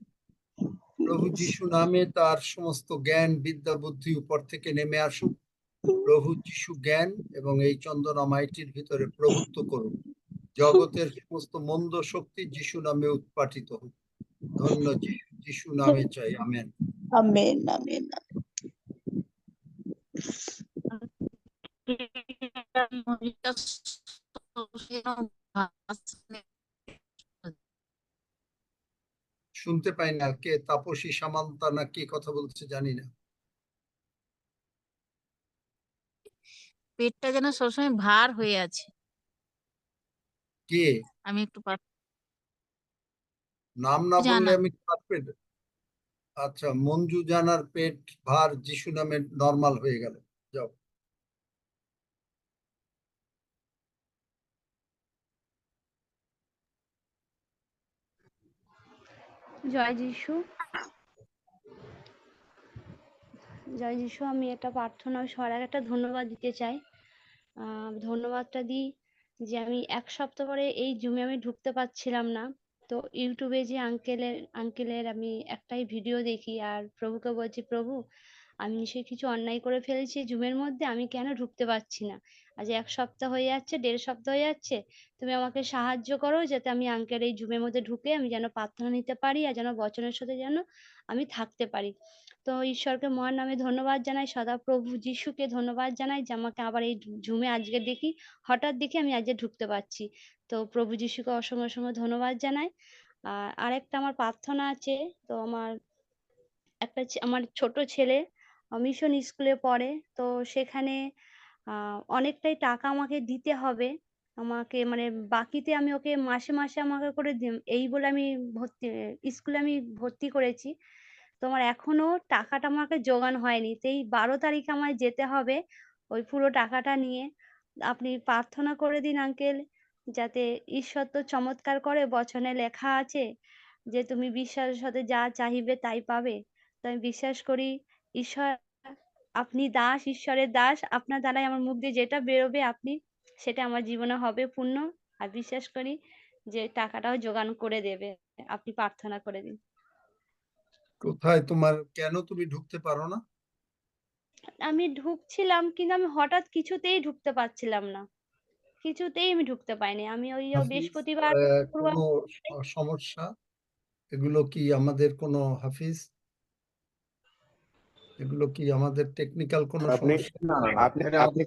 প্রভু যিশু নামে তার সমস্ত জ্ঞান, বিদ্যা, বুদ্ধি উপর থেকে নেমে আসুক। প্রভু যিশু জ্ঞান এবং এই চন্দনা মাইটির ভিতরে প্রভুত্ব করুন। জগতের সমস্ত মন্দ শক্তি যিশু নামে উৎপাটিত হোক। ধন্য যিশু, যিশু নামে চাই। আমেন। Amen amen. শুনতে পাই না, কে? তাপসী সামান্তা না কি কথা বলছে জানি না। পেটটা যেন সবসময় ভার হয়ে আছে। কে? আমি একটু নাম না বললে জানা। আমি পারবেন। আচ্ছা, মঞ্জু জানার পেট ভার যিশু নামে নরমাল হয়ে গেল। যাও। জয় যিশু। জয় যিশু। আমি একটা প্রার্থনা সবার আগে একটা ধন্যবাদ দিতে চাই। ধন্যবাদটা দিই যে আমি 1 সপ্তাহ পরে এই জুমে আমি ঢুকতে পারছিলাম না। তো ইউটিউবে যে আঙ্কেলের আমি একটাই ভিডিও দেখি আর প্রভুকে বলছি, প্রভু আমি নিশ্চয়ই কিছু অন্যায় করে ফেলেছি জুমের মধ্যে, আমি কেন ঢুকতে পারছি না। আজ 1 সপ্তাহ হয়ে যাচ্ছে, 1.5 সপ্তাহ হয়ে যাচ্ছে। তুমি আমাকে সাহায্য করো যাতে আমি আঙ্কেল এই জুমের মধ্যে ঢুকে আমি যেন প্রার্থনা নিতে পারি আর যেন বচনের সাথে যেন আমি থাকতে পারি। তো ঈশ্বরকে মহান নামে ধন্যবাদ জানাই, সদা প্রভু যিশুকে ধন্যবাদ জানাই যে আমাকে আবার এই জুমে আজকে দেখি, হঠাৎ দেখি আমি আজকে ঢুকতে পারছি। তো প্রভু যিশুকে অসংখ্য অসংখ্য ধন্যবাদ জানাই। আর আরেকটা আমার প্রার্থনা আছে। তো আমার ছোট ছেলে মিশন স্কুলে পড়ে। তো সেখানে অনেকটাই টাকা আমাকে দিতে হবে। আমাকে মানে বাকিতে আমি ওকে মাসে মাসে আমাকে করে এই বলে আমি স্কুলে আমি ভর্তি করেছি। তো আমার এখনো টাকাটা আমাকে জোগান হয়নি। তো এই 12 তারিখে আমায় যেতে হবে ওই পুরো টাকাটা নিয়ে। আপনি প্রার্থনা করে দিন আঙ্কেল, যাতে ঈশ্বর তো চমৎকার করে, বচনে লেখা আছে যে তুমি বিশ্বাসের সাথে যা চাহিবে তাই পাবে। তো আমি বিশ্বাস করি ঈশ্বর, আপনি দাস, ঈশ্বরের দাস। আপনার দ্বারাই আমার মুখ দিয়ে যেটা বেরোবে সেটা আমার জীবনে হবে পূর্ণ। আর বিশ্বাস করি যে টাকাটাও জোগান করে দেবে। আপনি প্রার্থনা করে দিন। কোথায় তোমার, কেন তুমি ঢুকতে পারো না? আমি ঢুকছিলাম কিন্তু আমি হঠাৎ কিছুতেই ঢুকতে পারছিলাম না। কিছুতেই আমি ঢুকতে পাইনি। আমি ওই হাফিজ, বৃহস্পতিবার শুক্রবার কোনো সমস্যা? এগুলো কি আমাদের কোনো হাফিজ, এগুলো কি আমাদের টেকনিক্যাল কোনো আপনি সমস্যা? আপনি